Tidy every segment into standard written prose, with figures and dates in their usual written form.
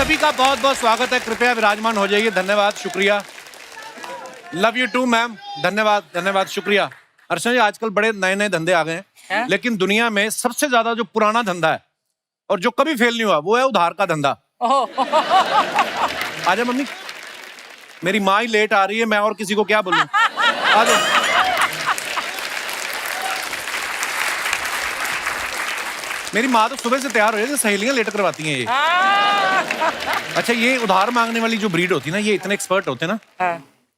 सभी का बहुत बहुत स्वागत है। कृपया विराजमान हो जाइए। धन्यवाद, शुक्रिया। Love you too ma'am. धन्यवाद धन्यवाद, शुक्रिया। अर्चना जी, आजकल बड़े नए नए धंधे आ गए हैं, लेकिन दुनिया में सबसे ज्यादा जो पुराना धंधा है और जो कभी फेल नहीं हुआ वो है उधार का धंधा। आजा मम्मी, मेरी माँ ही लेट आ रही है, मैं और किसी को क्या बोलूं। आजा। मेरी माँ तो सुबह से तैयार हो जाती है, सहेलियां लेट करवाती हैं ये। अच्छा, ये उधार मांगने वाली जो ब्रीड होती है ना, ये इतने एक्सपर्ट होते हैं ना,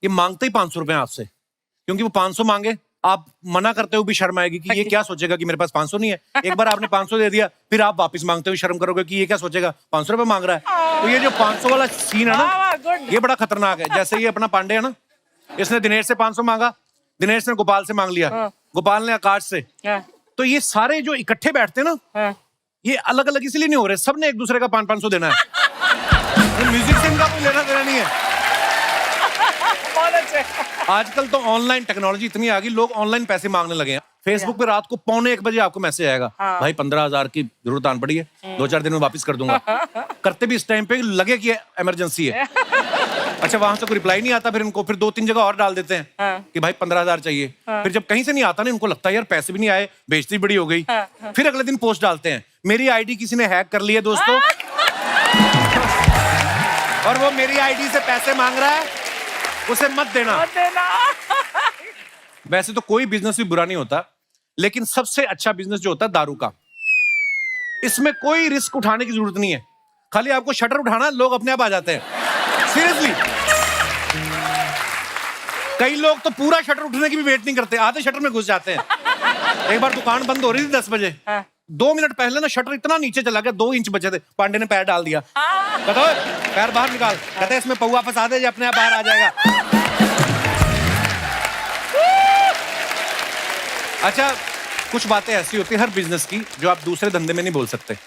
ये मांगते ही 500 रुपए आपसे, क्योंकि वो 500 मांगे, आप मना करते हुए भी शर्म आएगी कि ये क्या सोचेगा कि मेरे पास 500 नहीं है। एक बार आपने 500 दे दिया, फिर आप वापस मांगते हुए शर्म करोगे कि ये क्या सोचेगा, 500 रुपए मांग रहा है। तो ये जो 500 वाला सीन है ना, ये बड़ा खतरनाक है। जैसे ये अपना पांडे है ना, इसने दिनेश से 500 मांगा, दिनेश ने गोपाल से मांग लिया, गोपाल ने आकाश से। तो ये सारे जो इकट्ठे बैठते हैं ना, ये अलग अलग इसलिए नहीं हो रहे, सबने एक दूसरे का 500 देना है। म्यूजिक से इनका कोई लेना देना नहीं है। आजकल तो ऑनलाइन टेक्नोलॉजी इतनी आ गई, लोग ऑनलाइन पैसे मांगने लगे हैं। फेसबुक पे रात को 1:45 आपको मैसेज आएगा, भाई 15,000 की जरूरत आन पड़ी है, 2-4 दिन में वापस कर दूंगा। करते भी इस टाइम पे लगे कि इमरजेंसी है। अच्छा, वहां से कोई रिप्लाई नहीं आता, फिर इनको फिर 2-3 जगह और डाल देते हैं कि भाई 15,000 चाहिए। फिर जब कहीं से नहीं आता ना, इनको लगता है यार पैसे भी नहीं आए, बेइज्जती बड़ी हो गई। फिर अगले दिन पोस्ट डालते हैं, मेरी आईडी किसी ने हैक कर ली है दोस्तों, और वो मेरी आईडी से पैसे मांग रहा है, उसे मत देना। वैसे तो कोई बिजनेस भी बुरा नहीं होता, लेकिन सबसे अच्छा बिजनेस जो होता है दारू का। इसमें कोई रिस्क उठाने की जरूरत नहीं है, खाली आपको शटर उठाना, लोग अपने आप आ जाते हैं। सीरियसली, कई लोग तो पूरा शटर उठने की भी वेट नहीं करते, आधे शटर में घुस जाते हैं। एक बार दुकान बंद हो रही थी 10 बजे, 2 मिनट पहले ना शटर इतना नीचे चला गया, 2 इंच बचे थे, पांडे ने पैर डाल दिया। बताओ, पैर बाहर निकाल, कहते हैं इसमें पौवा फंसा दे, अपने आप बाहर आ जाएगा। अच्छा, कुछ बातें ऐसी होती है हर बिजनेस की जो आप दूसरे धंधे में नहीं बोल सकते।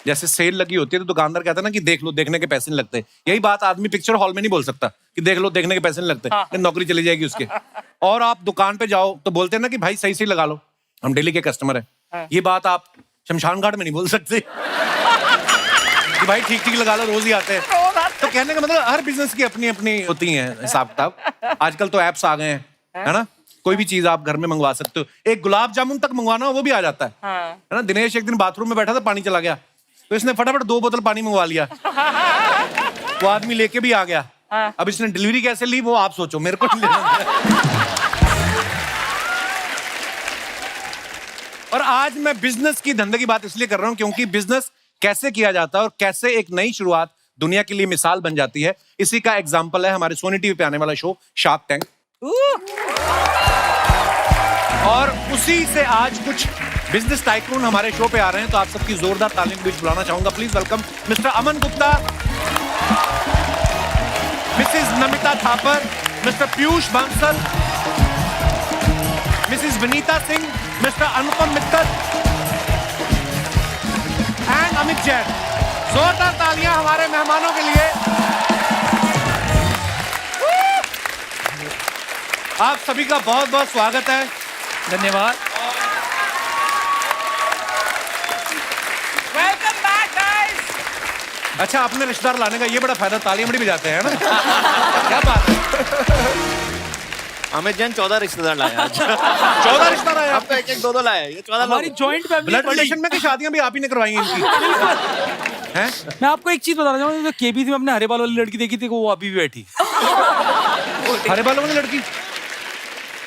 जैसे सेल लगी होती है तो दुकानदार कहता है ना कि देख लो, देखने के पैसे नहीं लगते। यही बात आदमी पिक्चर हॉल में नहीं बोल सकता कि देख लो, देखने के पैसे नहीं लगते, नौकरी चली जाएगी उसके। और आप दुकान पे जाओ तो बोलते हैं ना कि भाई सही सही लगा लो, हम डेली के कस्टमर है। ये बात आप शमशान घाट में नहीं बोल सकते कि भाई ठीक ठीक लगा लो, रोज ही आते हैं। तो कहने का मतलब हर बिजनेस की अपनी अपनी होती है हिसाब किताब। आजकल तो एप्स आ गए हैं, है ना, कोई भी चीज आप घर में मंगवा सकते हो। एक गुलाब जामुन तक मंगवाना वो भी आ जाता है ना। दिनेश एक दिन बाथरूम में बैठा था, पानी चला गया, तो इसने फटाफट 2 बोतल पानी मंगवा लिया। वो आदमी लेके भी आ गया। अब इसने डिलीवरी कैसे ली वो आप सोचो, मेरे को नहीं लेना। और आज मैं बिजनेस की, धंधे की बात इसलिए कर रहा हूं क्योंकि बिजनेस कैसे किया जाता है और कैसे एक नई शुरुआत दुनिया के लिए मिसाल बन जाती है, इसी का एग्जाम्पल है हमारे सोनी टीवी पे आने वाला शो शार्क टैंक। और उसी से आज कुछ बिजनेस टाइकून हमारे शो पे आ रहे हैं, तो आप सबकी जोरदार तालियों के बीच बुलाना चाहूंगा। Please welcome mister Aman Gupta, Mrs Namita Thapar, mister Piyush Bansal, Mrs Vinita Singh, mister Anupam Mittal and Amit Jain. जोरदार तालियां हमारे मेहमानों के लिए। आप सभी का बहुत बहुत स्वागत है। धन्यवाद। Welcome back guys. अच्छा, अपने रिश्तेदार लाने का ये बड़ा फायदा, तालियां बड़ी बजाते हैं ना। क्या बात है। अमित जैन 14 रिश्तेदार लाए आज। 14 रिश्तेदार आए आपका एक 2-2 लाए, ये 14 हमारी जॉइंट फैमिली। ब्लड रिलेशन में की शादियां भी आप ही ने करवाई हैं इनकी, हैं? मैं आपको एक चीज बताना चाहूंगा, जो केबीसी में अपने हरे बाल वाली लड़की देखी थी, वो अभी भी बैठी। हरे बालों वाली लड़की?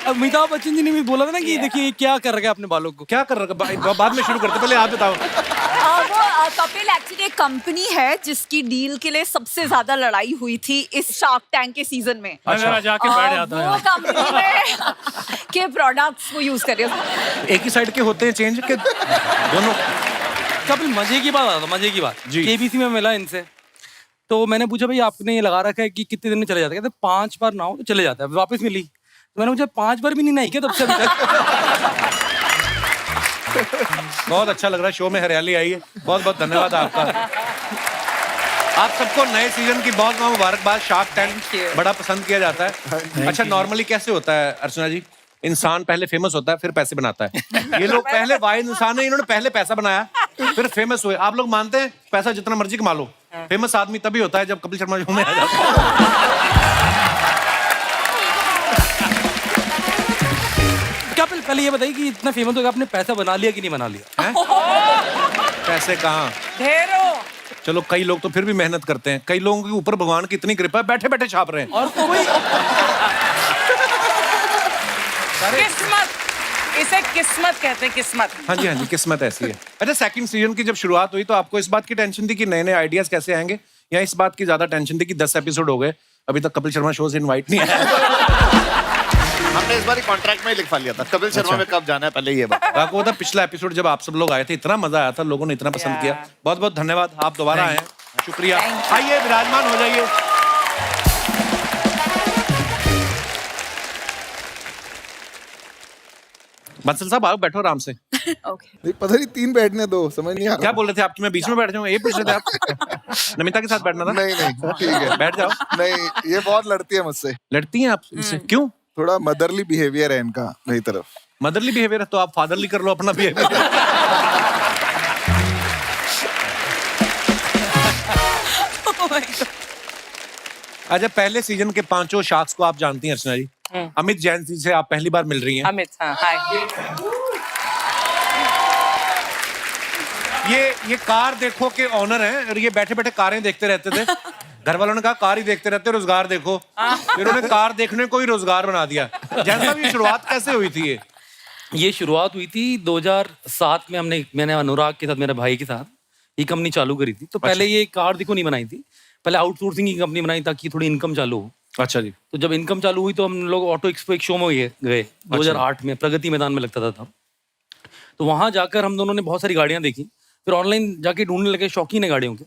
अमिताभ बच्चन जी ने भी बोला था ना कि देखिए क्या कर रहा है अपने बालों को। क्या कर रहा है? बाद में शुरू करते, पहले आप बताओ। वो कपिल एक्चुअली एक कंपनी है जिसकी डील के लिए सबसे ज्यादा लड़ाई हुई थी इस शार्क टैंक के सीजन में। अच्छा, जाके बैठ जाता वो कंपनी में के प्रोडक्ट्स को यूज कर रहे हैं। एक ही साइड के होते हैं चेंज के दोनों? कपिल, मजे की बात आता, मजे की बात जी। केबीसी में मिला इनसे, तो मैंने पूछा भाई आपने ये लगा रखा है कि कितने दिन में चले जाते हैं? कहते 5 बार नहाओ तो चले जाता है। वापस मिली तो मैंने पूछा 5 बार भी नहीं नहाई क्या तब से अभी तक? बहुत अच्छा लग रहा है, शो में हरियाली आई है। बहुत बहुत धन्यवाद आपका। आप सबको नए सीजन की बहुत बहुत मुबारकबाद। शार्क टैंक बड़ा पसंद किया जाता है। अच्छा, नॉर्मली कैसे होता है अर्चना जी? इंसान पहले फेमस होता है फिर पैसे बनाता है। ये लोग पहले वाहिद इंसान है, इन्होंने पहले पैसा बनाया फिर फेमस हुए। आप लोग मानते हैं पैसा जितना मर्जी कमा लो, फेमस आदमी तभी होता है जब कपिल शर्मा शो में आ जाता है। क्या पहले ये बताइए कि इतना फेमस हो गया, आपने पैसा बना लिया कि नहीं बना लिया? हैं? पैसे कहाँ? ढेरों। चलो कई लोग तो फिर भी मेहनत करते हैं, कई लोगों के ऊपर भगवान की इतनी कृपा है, बैठे बैठे छाप रहे हैं। और कोई किस्मत, इसे किस्मत कहते हैं, किस्मत। हाँ जी, किस्मत ऐसी है। अच्छा, सेकंड सीजन की जब शुरुआत हुई तो आपको इस बात की टेंशन थी कि नए नए आइडियाज कैसे आएंगे, या इस बात की ज्यादा टेंशन थी कि 10 एपिसोड हो गए अभी तक कपिल शर्मा शो से इनवाइट नहीं आया? हमने इस बार कॉन्ट्रैक्ट में ही लिखवा लिया था, कपिल शर्मा में कब जाना है पहले ये बात। आपको पता पिछला एपिसोड जब आप सब लोग आए थे इतना मजा आया था, लोगों ने इतना पसंद किया। बहुत बहुत धन्यवाद, आप दोबारा आए, शुक्रिया। आइए विराजमान हो जाइए। बंसल साहब आओ, बैठो आराम से। ओके। पता नहीं 3 बैठने दो, समझ नहीं आ क्या रहा। बोल रहे थे आप कि मैं बीच में बैठ जाऊं? ये पूछ रहे थे आप? नमिता के साथ बैठना था? नहीं ठीक है, बैठ जाओ। नहीं ये बहुत लड़ती है मुझसे, लड़ती हैं आप इससे? क्यों? थोड़ा मदरली बिहेवियर है इनका मेरी तरफ। मदरली बिहेवियर है तो आप फादरली कर लो अपना बिहेवियर। अच्छा, पहले सीजन के 5 शार्क्स को आप जानती हैं अर्चना जी। अमित जैन जी से आप पहली बार मिल रही हैं। अमित, हाँ, हाय। ये कार देखो के ऑनर हैं और ये बैठे बैठे कारें देखते रहते थे। घर वालों ने कहा कार ही देखते रहते, रोजगार देखो। फिर उन्होंने कार देखने को ही रोजगार बना दिया। जैन साहब, ये शुरुआत कैसे हुई थी? ये शुरुआत हुई थी 2007 में। मैंने अनुराग के साथ, मेरे भाई के साथ ये कंपनी चालू करी थी। तो पहले ये कार देखो नहीं बनाई थी, पहले आउटसोर्सिंग की कंपनी बनाई ताकि थोड़ी इनकम चालू हो। अच्छा जी। तो जब इनकम चालू हुई तो हम लोग ऑटो एक्सपो एक शो में गए 2008 में, प्रगति मैदान में लगता था तब। तो वहां जाकर हम दोनों ने बहुत सारी गाड़ियां देखी, फिर ऑनलाइन जाके ढूंढने लगे, शौकीन है गाड़ियों के।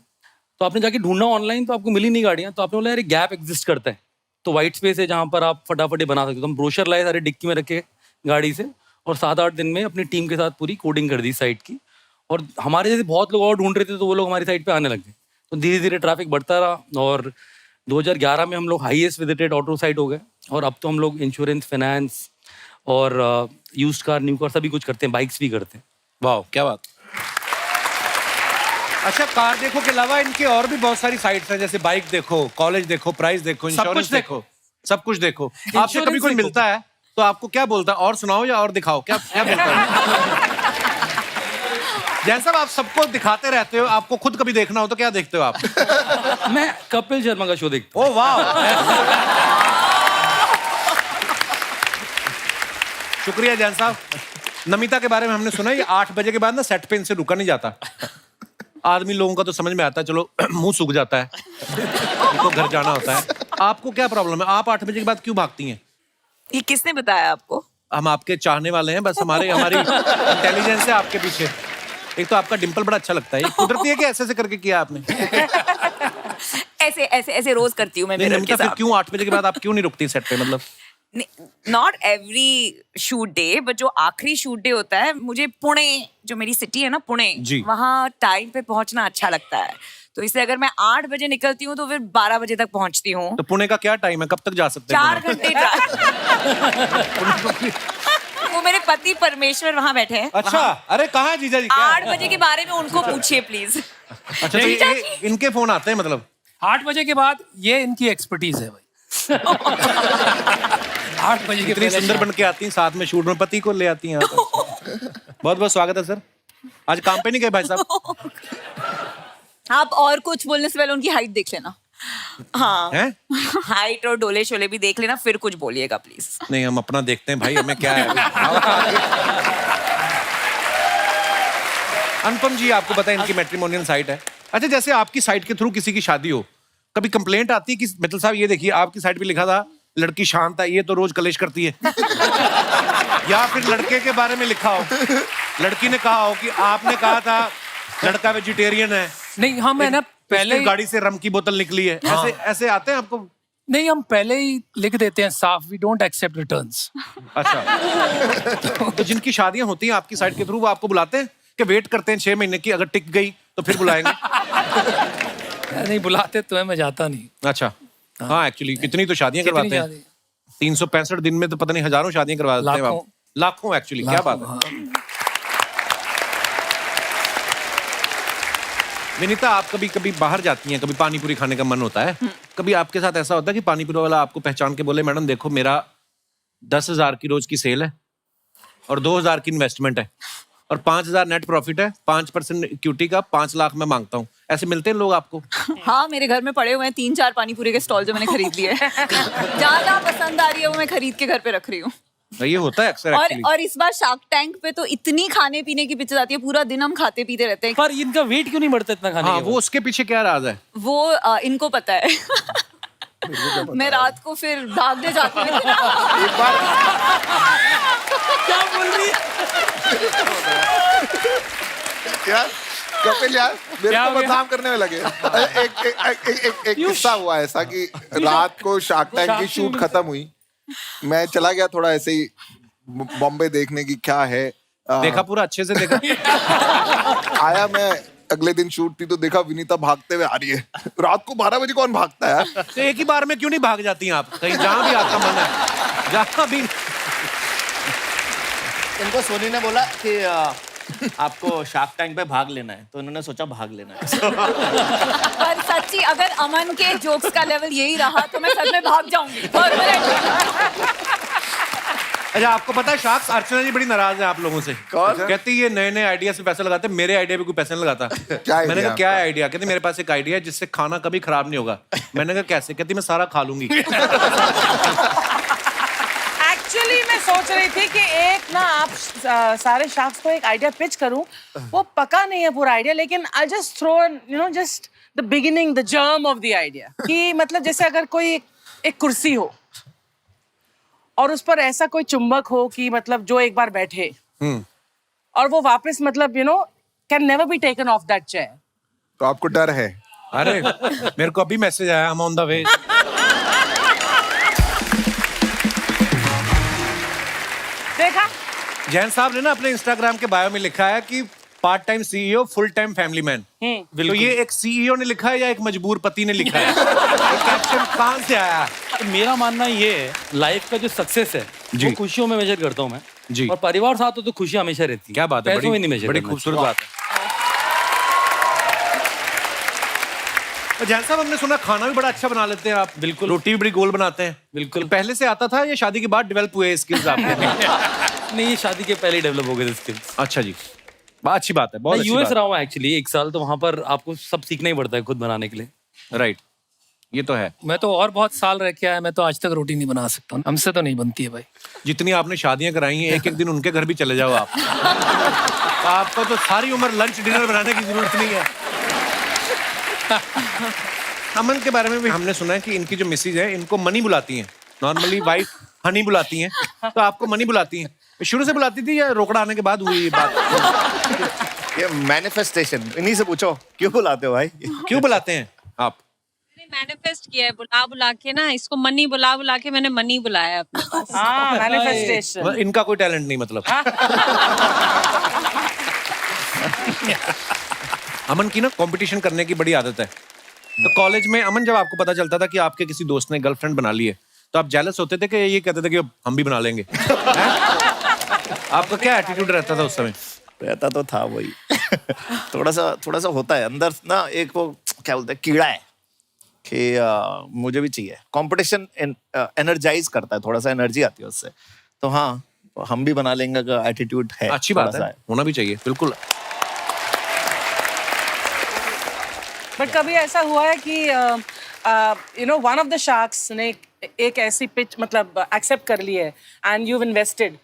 तो आपने जाके ढूंढना ऑनलाइन तो आपको मिली नहीं गाड़ियां, तो आपने बोला यार गैप एग्जिस्ट करता है, तो व्हाइट स्पेस है जहां पर आप फटाफट बना सकते हो। तो हम ब्रोशर लाए सारे डिक्की में रखे गाड़ी से, और 7-8 दिन में अपनी टीम के साथ पूरी कोडिंग कर दी साइट की। और हमारे जैसे बहुत लोग और ढूंढ रहे थे तो वो लोग हमारी साइट पे आने लगे। तो धीरे धीरे ट्रैफिक बढ़ता रहा और 2011 में हम लोग हाईएस्ट विजिटेड ऑटो साइट हो गए। और अब तो हम लोग इंश्योरेंस, फाइनेंस और यूज्ड कार, न्यू कार सभी कुछ करते हैं, बाइक्स भी करते हैं। वाह, क्या बात। अच्छा, कार देखो के अलावा इनके और भी बहुत सारी साइट्स हैं, जैसे बाइक देखो, कॉलेज देखो, प्राइस देखो, इंश्योरेंस देखो, सब कुछ देखो। आपसे कभी कोई मिलता है तो आपको क्या बोलता है? और सुनाओ या और दिखाओ, क्या क्या बोलता है? जैसा आप सबको दिखाते रहते हो, आपको खुद कभी देखना हो तो क्या देखते हो आप? मैं कपिल शर्मा का शो देखता ओ वाह, शुक्रिया जैन साहब। नमिता के बारे में हमने सुना, ये 8 बजे के बाद ना सेट पे इनसे रुका नहीं जाता। आदमी लोगों का तो समझ में आता है, चलो मुंह सूख जाता है, उनको घर जाना होता है। आपको क्या प्रॉब्लम है? आप 8 बजे के बाद क्यों भागती हैं? ये किसने बताया आपको? हम आपके चाहने वाले हैं, बस हमारी इंटेलिजेंस है आपके पीछे। एक तो आपका डिंपल बड़ा अच्छा लगता है, ये कुदरती है कि ऐसे करके किया आपने? ऐसे ऐसे ऐसे रोज करती हूँ मैं नहीं, मिरर नमिता, के फिर साथ। क्यों 8 बजे के बाद आप क्यों नहीं रुकती सेट पे? मतलब not every shoot day, but जो आखिरी शूट डे होता है, मुझे पुणे, जो मेरी सिटी है ना पुणे, वहाँ टाइम पे पहुंचना अच्छा लगता है। तो इसलिए अगर मैं 8 बजे निकलती हूँ तो फिर 12 बजे तक पहुंचती हूँ। तो पुणे का क्या टाइम है, कब तक जा सकते हैं? 4 घंटे वो मेरे पति परमेश्वर वहाँ बैठे हैं। अच्छा, अरे कहाँ है जीजा जी? 8 बजे के बारे में उनको पूछिए प्लीज। अच्छा, तो इनके फोन आते हैं मतलब 8 बजे के बाद? ये इनकी एक्सपर्टीज है भाई। 8 बजे के इतनी सुंदर बन के आती हैं, साथ में शूट में पति को ले आती हैं। बहुत बहुत स्वागत है सर। आज काम पे नहीं गए भाई साहब? आप और कुछ बोलने से पहले उनकी हाइट देख लेना। हाँ, हाइट और डोले शोले भी देख लेना, फिर कुछ बोलिएगा प्लीज। नहीं, हम अपना देखते हैं भाई, हमें क्या है अभी। अनुपम जी, आपको पता है इनकी मैट्रिमोनियल साइट है। अच्छा, जैसे आपकी साइट के थ्रू किसी की शादी हो, कभी कंप्लेंट आती है कि मित्तल साहब ये देखिए आपकी साइट पे लिखा था लड़की शांत है, ये तो रोज कलेश करती है? या फिर लड़के के बारे में लिखा हो, लड़की ने कहा हो कि आपने कहा था लड़का वेजिटेरियन है, नहीं हम है ना पहले गाड़ी से रम की बोतल निकली है, ऐसे ऐसे आते हैं आपको? नहीं, हम पहले ही लिख देते हैं साफ, वी डोंट एक्सेप्ट रिटर्न्स। अच्छा, तो जिनकी शादियां होती हैं आपकी साइट के थ्रू, वो आपको बुलाते हैं कि वेट करते हैं 6 महीने की, अगर टिक गई तो फिर बुलाएंगे? नहीं बुलाते तो है, मैं जाता नहीं। अच्छा, हाँ, एक्चुअली कितनी तो शादियां करवाते हैं, 365 दिन में तो पता नहीं हजारों शादियां करवा देते हैं, लाखों एक्चुअली। क्या बात है। विनीता, आप कभी कभी बाहर जाती हैं, कभी पानी पूरी खाने का मन होता है, कभी आपके साथ ऐसा होता है कि पानी पूरी वाला आपको पहचान के बोले मैडम देखो मेरा 10,000 की रोज की सेल है और 2,000 की इन्वेस्टमेंट है और 5,000 नेट प्रॉफिट है, 5% इक्विटी का 5 लाख मैं मांगता हूँ, ऐसे मिलते हैं लोग आपको? हाँ, मेरे घर में पड़े हुए हैं 3-4 पानी पूरी के स्टॉल जो मैंने खरीद लिए हैं। ज्यादा पसंद आ रही है वो मैं खरीद के घर पे रख रही हूँ। ये होता है अक्सर actually। और इस बार शार्क टैंक पे तो इतनी खाने पीने की पिक्चर आती है, पूरा दिन हम खाते पीते रहते हैं। पर इनका वेट क्यों नहीं बढ़ता इतना खाने हाँ, के वो बाद? उसके पीछे क्या राज है? वो इनको पता है। मैं रात को फिर भागने जाती हूँ। एक बार क्या बोल रही है? यार कपिल यार मेरे क्या को हो गया? बदनाम करने में लगे। एक किस्सा हुआ ऐसा कि रात को शार्क टैंक की शूट खत्म हुई, मैं चला गया थोड़ा ऐसे ही बॉम्बे देखने की क्या है। देखा पूरा अच्छे से देखा? आया मैं, अगले दिन शूट थी तो देखा विनीता भागते हुए आ रही है। रात को 12 बजे कौन भागता है यार? तो एक ही बार में क्यों नहीं भाग जाती हैं आप कहीं, जहां भी आपका मन है, जहां भी? इनको सोनी ने बोला कि आपको शार्क टैंक पे भाग लेना है, तो इन्होंने सोचा भाग लेना है। पर सच्ची अगर अमन के जोक्स का लेवल यही रहा तो मैं सच में भाग जाऊंगी। अच्छा, आपको पता है शार्क्स अर्चना जी बड़ी नाराज है आप लोगों से। कौन? कहती ये नए नए आइडिया से पैसा लगाते हैं, मेरे आइडिया पे कोई पैसा नहीं लगाता। क्या idea मैंने कहा क्या आपका? आइडिया? कहती मेरे पास एक आइडिया है जिससे खाना कभी खराब नहीं होगा। मैंने कहा कैसे? कहती मैं सारा खा लूंगी। एक्चुअली मैं सोच रही थी कि एक ना आप सारे शार्क्स को एक आइडिया पिच करूं, वो पका नहीं है पूरा आइडिया, लेकिन I just throw just the beginning, the germ of the idea. कि मतलब जैसे अगर कोई एक कुर्सी हो और उस पर ऐसा कोई चुंबक हो कि मतलब जो एक बार बैठे और वो वापस मतलब can never be taken of that chair. तो आपको डर है? अरे मेरे को अभी मैसेज आया, हम ऑन द वे। देखा? जैन साहब ने ना अपने इंस्टाग्राम के बायो में लिखा है कि part time CEO, full time family man. तो ये एक सीईओ ने लिखा है या एक मजबूर पति ने लिखा है? ये कैप्शन कहां से आया? तो मेरा मानना ये है, लाइफ का जो सक्सेस है जी। वो खुशियों में मेजर करता हूँ मैं जी। और परिवार साथ हो तो खुशियां हमेशा रहती है। क्या बात है, पैसों में नहीं मेजर बड़ी करना खूबसूरत चाहिए। बात है। और जैन साहब, हमने सुना खाना भी बड़ा अच्छा बना लेते हैं आप। बिल्कुल। रोटी भी बड़ी गोल बनाते हैं। बिल्कुल। पहले से आता था या शादी के बाद डेवलप हुए स्किल्स आपके? नहीं, ये शादी के पहले ही डेवलप हो गए स्किल्स। अच्छा जी, अच्छी बात है, बहुत मैं अच्छी यूएस बात रहा हूँ एक्चुअली 1 साल, तो वहां पर आपको सब सीखना ही पड़ता है खुद बनाने के लिए। है। राइट, ये तो है। मैं तो और बहुत साल रह के आया, मैं तो आज तक रोटी नहीं बना सकता हूँ, हमसे तो नहीं बनती है भाई। जितनी आपने शादियां कराई हैं, एक एक दिन उनके घर भी चले जाओ आप। आपको तो सारी उम्र लंच डिनर बनाने की जरूरत नहीं है। अमन के बारे में भी हमने सुना है कि इनकी जो मिसेज है इनको मनी बुलाती हैं। नॉर्मली वाइफ हनी बुलाती हैं, तो आपको मनी बुलाती हैं। शुरू से बुलाती थी या रोकड़ा आने के बाद हुई ये बात? ये मैनिफेस्टेशन, इन्हीं से पूछो क्यों बुलाते हो भाई? क्यों बुलाते हैं आप? मैनिफेस्ट किया है, बुला बुला के ना, इसको मनी बुला बुला के मैंने मनी बुलाया है अपने पास। हाँ, मैनिफेस्टेशन। इनका कोई टैलेंट नहीं मतलब। अमन की ना कंपटीशन करने की बड़ी आदत है। तो कॉलेज में अमन, जब आपको पता चलता था कि आपके किसी दोस्त ने गर्लफ्रेंड बना ली है, तो आप जेलस होते थे कि ये कहते थे कि हम भी बना लेंगे? आपका क्या एटीट्यूड रहता था उस समय? रहता तो था वही। थोड़ा सा होता है अंदर ना, एक वो क्या बोलते हैं, कीड़ा है कि मुझे भी चाहिए। कंपटीशन एनर्जाइज करता है, थोड़ा सा एनर्जी आती है उससे। तो हाँ, हम भी बना लेंगे का एटीट्यूड है। अच्छी बात है, होना भी चाहिए, बिल्कुल। बट कभी ऐसा हुआ है कि वन ऑफ द शार्क्स ने एक ऐसी पिच मतलब एक्सेप्ट कर ली है एंड यू इन्वेस्टेड,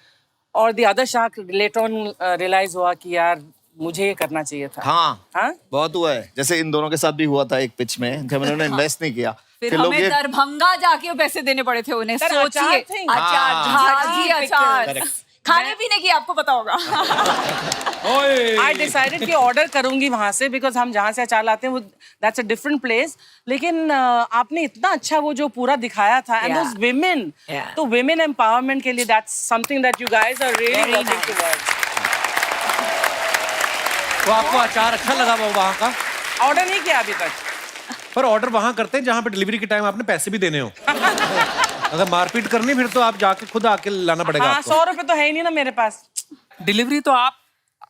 और the other shark later on realise हुआ कि यार मुझे ये करना चाहिए था? हाँ, बहुत हुआ है। जैसे इन दोनों के साथ भी हुआ था एक पिच में, जब इन्होंने इन्वेस्ट नहीं किया, फिर हमें दरभंगा जाके वो पैसे देने पड़े थे उन्हें। सर, सोचिए, अचार थे। अचार, झाजी अचार, Correct. खाने पीने की आपको पता होगा। आई डिसाइडेड कि ऑर्डर करूंगी वहां से, बिकॉज हम जहाँ से अचार लाते हैं वो दैट्स अ डिफरेंट प्लेस। लेकिन आपने इतना अच्छा वो जो पूरा दिखाया था, एंड दोस विमेन, तो विमेन एम्पावरमेंट के लिए that's something that you guys are really working towards. तो आपको अचार अच्छा लगा वो वहाँ का? ऑर्डर नहीं किया अभी तक। पर ऑर्डर वहाँ करते हैं जहाँ पे डिलीवरी के टाइम आपने पैसे भी देने हो। अगर मारपीट करनी फिर तो आप जाके खुद आके लाना पड़ेगा हाँ, आपको। 100 रुपए तो है ही नहीं ना मेरे पास। डिलीवरी तो आप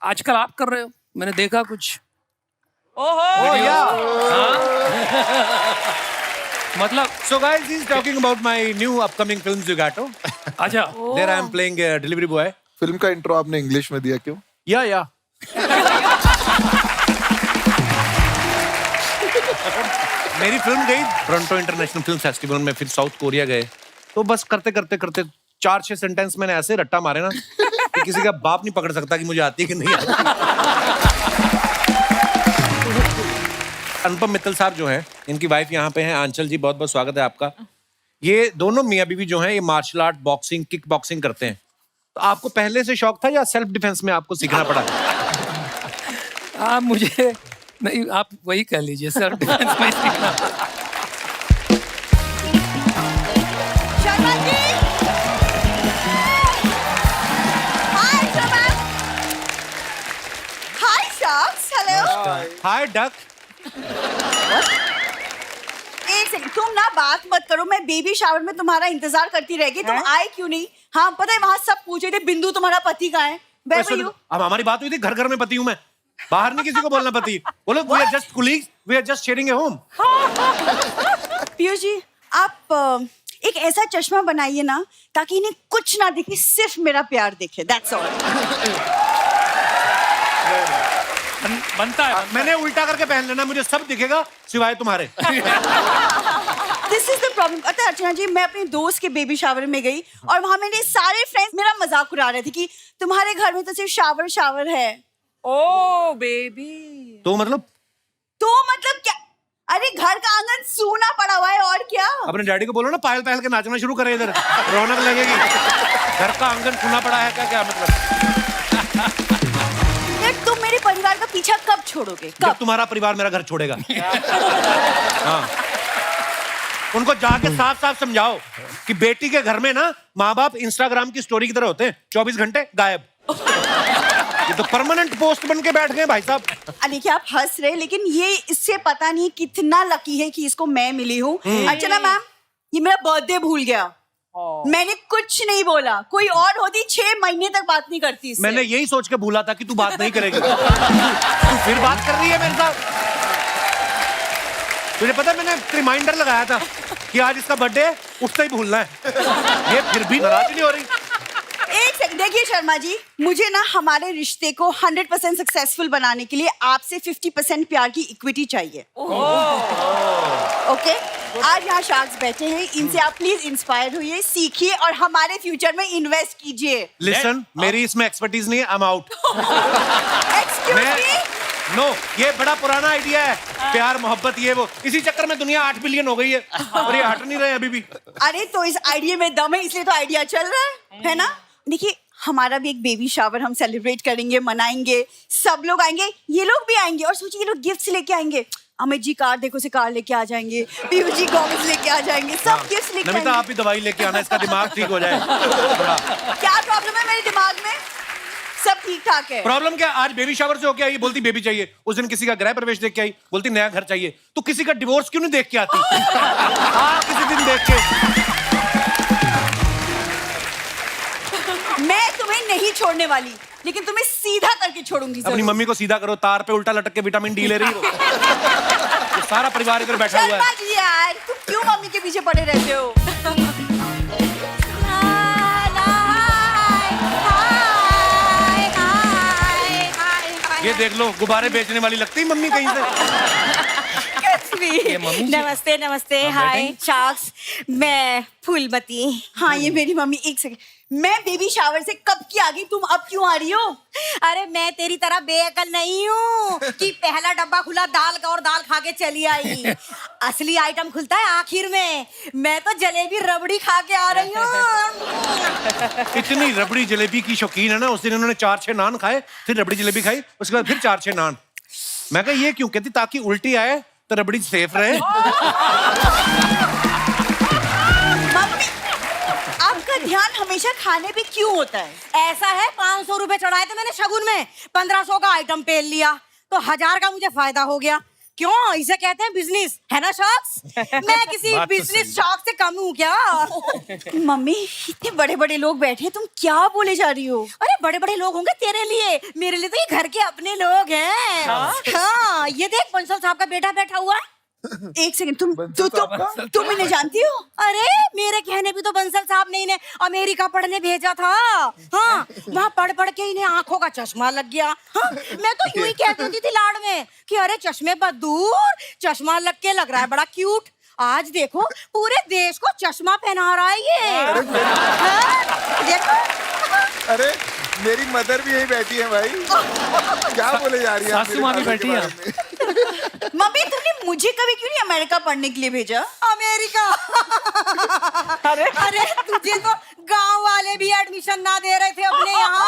आजकल आप कर रहे हो, मैंने देखा कुछ। ओहो मतलब So guys, he's talking about my new upcoming film Zugato. अच्छा There I am playing a delivery boy. Film का इंट्रो आपने इंग्लिश में दिया क्यों? Yeah. मेरी फिल्म गई टोरंटो इंटरनेशनल फिल्म फेस्टिवल में, फिर साउथ कोरिया गए, तो बस करते 4-6 सेंटेंस मैंने ऐसे रट्टा मारे ना कि किसी का बाप नहीं पकड़ सकता कि मुझे आती है कि नहीं आती। अनुपम मित्तल साहब जो हैं, इनकी वाइफ यहाँ पे हैं, आंचल जी, बहुत बहुत स्वागत है आपका। ये दोनों मियाँ बीवी जो हैं, ये martial art, boxing, kick boxing करते हैं। तो आपको पहले से शौक था या सेल्फ डिफेंस में आपको सीखना पड़ा? आप मुझे नहीं, आप वही कह लीजिए सर, डिफेंस में सीखना। शर्मा जी, हाय शर्मा, हाय शार्क्स, हेलो। हाय डक। एक सेकंड, तुम ना बात मत करो, मैं बेबी शावर में तुम्हारा इंतजार करती रह गई, तुम आए क्यों नहीं? हाँ पता है, वहाँ सब पूछ रहे थे बिंदु तुम्हारा पति कहाँ है? Where were you? अब हमारी बात हुई थी, घर में पति हूँ मैं, बाहर नहीं किसी को बोलना पति। बोलो we are just colleagues, we are just sharing a home. Piyush ji, आप एक ऐसा चश्मा बनाइए ना ताकि इन्हें कुछ ना दिखे, सिर्फ मेरा प्यार दिखे, दैट्स ऑल। बनता है। मैंने उल्टा करके पहन लेना, मुझे सब दिखेगा सिवाय तुम्हारे। This is the problem. पता है अर्चना जी, मैं अपने दोस्त के बेबी शावर में गई और वहां मेरे सारे फ्रेंड्स मेरा मजाक उड़ा रहे थे कि तुम्हारे घर में तो सिर्फ शावर है। ओ बेबी, तो मतलब क्या? अरे घर का आंगन सूना पड़ा हुआ है और क्या? अपने डैडी को बोलो ना, पायल पहल के नाचना शुरू करे, इधर रौनक लगेगी। घर का आंगन सूना पड़ा है क्या मतलब? यार तुम मेरे परिवार का पीछा कब छोड़ोगे? जब तुम्हारा परिवार मेरा घर छोड़ेगा। हाँ, उनको जाके साफ साफ समझाओ कि बेटी के घर में ना माँ बाप इंस्टाग्राम की स्टोरी की तरह होते हैं, 24 घंटे गायब। ये तो परमानेंट पोस्ट बन के बैठ गए भाई साहब। देखिए आप हंस रहे, लेकिन ये इससे पता नहीं कितना लकी है कि इसको मैं मिली हूँ। अर्चना मैम, ये मेरा बर्थडे भूल गया। मैंने कुछ नहीं बोला, कोई और होती 6 महीने तक बात नहीं करती इससे। मैंने यही सोच के भूला था कि तू बात नहीं करेगी। तू फिर बात कर रही है मेरे साथ। तुझे पता है, मैंने रिमाइंडर लगाया था कि आज इसका बर्थडे है, उठते ही भूलना है। ये फिर भी नाराज नहीं हो रही। एक सेकंड, देखिए शर्मा जी, मुझे ना हमारे रिश्ते को 100% सक्सेसफुल बनाने के लिए आपसे 50% प्यार की इक्विटी चाहिए। ओके, आज यहाँ शार्क्स बैठे हैं, इनसे आप प्लीज इंस्पायर होइए, सीखिए और हमारे फ्यूचर में इन्वेस्ट कीजिए। लिसन, मेरी इसमें एक्सपर्टीज नहीं है, I am out. Excuse me? No, ये बड़ा पुराना आइडिया है, प्यार मोहब्बत ये वो, इसी चक्कर में दुनिया 8 बिलियन हो गई है और ये हट नहीं रहे अभी भी। अरे तो इस आइडिया में दम है, इसलिए तो आइडिया चल रहा है ना? देखिए, हमारा भी एक बेबी शावर हम सेलिब्रेट करेंगे, मनाएंगे, सब लोग आएंगे, ये लोग भी आएंगे और सोचिए ये लोग गिफ्ट्स लेके आएंगे। अमित जी कार देखो से कार लेके आ जाएंगे, पीयूष जी गॉगल्स लेके आ जाएंगे, सब गिफ्ट्स लेके नमिता, आएंगे। आप भी दवाई लेके आना, इसका दिमाग ठीक हो जाए थोड़ा। क्या प्रॉब्लम है मेरे दिमाग में? सब ठीक ठाक है। प्रॉब्लम क्या? आज बेबी शावर से होके आई, बोलती बेबी चाहिए। उस दिन किसी का गृह प्रवेश देख के आई, बोलती नया घर चाहिए। तो किसी का डिवोर्स क्यों नहीं देख के आती? किसी दिन देख के। मैं तुम्हें नहीं छोड़ने वाली, लेकिन तुम्हें सीधा करके छोड़ूंगी। अपनी मम्मी को सीधा करो, तार पे उल्टा लटक के विटामिन डी ले रही हो। तो सारा परिवार इधर बैठा हुआ शर्मा है। जी यार, तुम क्यों मम्मी के पीछे पड़े रहते हो? ये देख लो, गुब्बारे बेचने वाली लगती है मम्मी कहीं से। नमस्ते नमस्ते, हाय शार्क्स, मैं फूलमती। हाँ, ये मेरी मम्मी। एक सेकंड, मैं बेबी शावर से कब की आ गई, तुम अब क्यों आ रही हो? अरे मैं तेरी तरह बेअकल नहीं हूँ कि पहला डब्बा खुला दाल का और दाल खा के चली आई। असली आइटम खुलता है आखिर में। मैं तो जलेबी रबड़ी खा के आ रही हूँ। इतनी रबड़ी जलेबी की शौकीन है ना, उस दिन उन्होंने 4-6 नान खाए, फिर रबड़ी जलेबी खाई, उसके बाद फिर 4-6 नान। मैं कहा ये क्यों? कहती ताकि उल्टी आए तो रबड़ी सेफ रहे। मम्मी, आपका ध्यान हमेशा खाने पे क्यों होता है? ऐसा है, 500 रुपए चढ़ाए थे मैंने शगुन में, 1500 का आइटम पेल लिया तो 1000 का मुझे फायदा हो गया। क्यों, इसे कहते हैं बिजनेस, है ना शॉक्स? मैं किसी बिजनेस शॉक से कम हूँ क्या? मम्मी इतने बड़े बड़े लोग बैठे हैं, तुम क्या बोले जा रही हो? अरे बड़े बड़े लोग होंगे तेरे लिए, मेरे लिए तो ये घर के अपने लोग हैं। हाँ, ये देख बंसल साहब का बेटा बैठा हुआ है। एक सेकंड, तुम इन्हें जानती हो? अरे मेरे कहने पे तो बंसल साहब ने इन्हें अमेरिका पढ़ने भेजा था। हाँ, वहाँ पढ़ पढ़ के इन्हें आंखों का चश्मा लग गया। हाँ, मैं तो यूं ही कहती होती थी लाड़ में कि अरे चश्मे पर दूर, चश्मा लग के लग रहा है बड़ा क्यूट। आज देखो पूरे देश को चश्मा पहना रहा है ये। हाँ, देखो। अरे मेरी मदर भी यही बैठी है भाई। क्या बोले जा रही है? सासू माँ भी बैठी है। मम्मी तुमने मुझे कभी क्यों नहीं अमेरिका पढ़ने के लिए भेजा? अमेरिका? अरे तुझे तो गांव वाले भी एडमिशन ना दे रहे थे अपने यहाँ।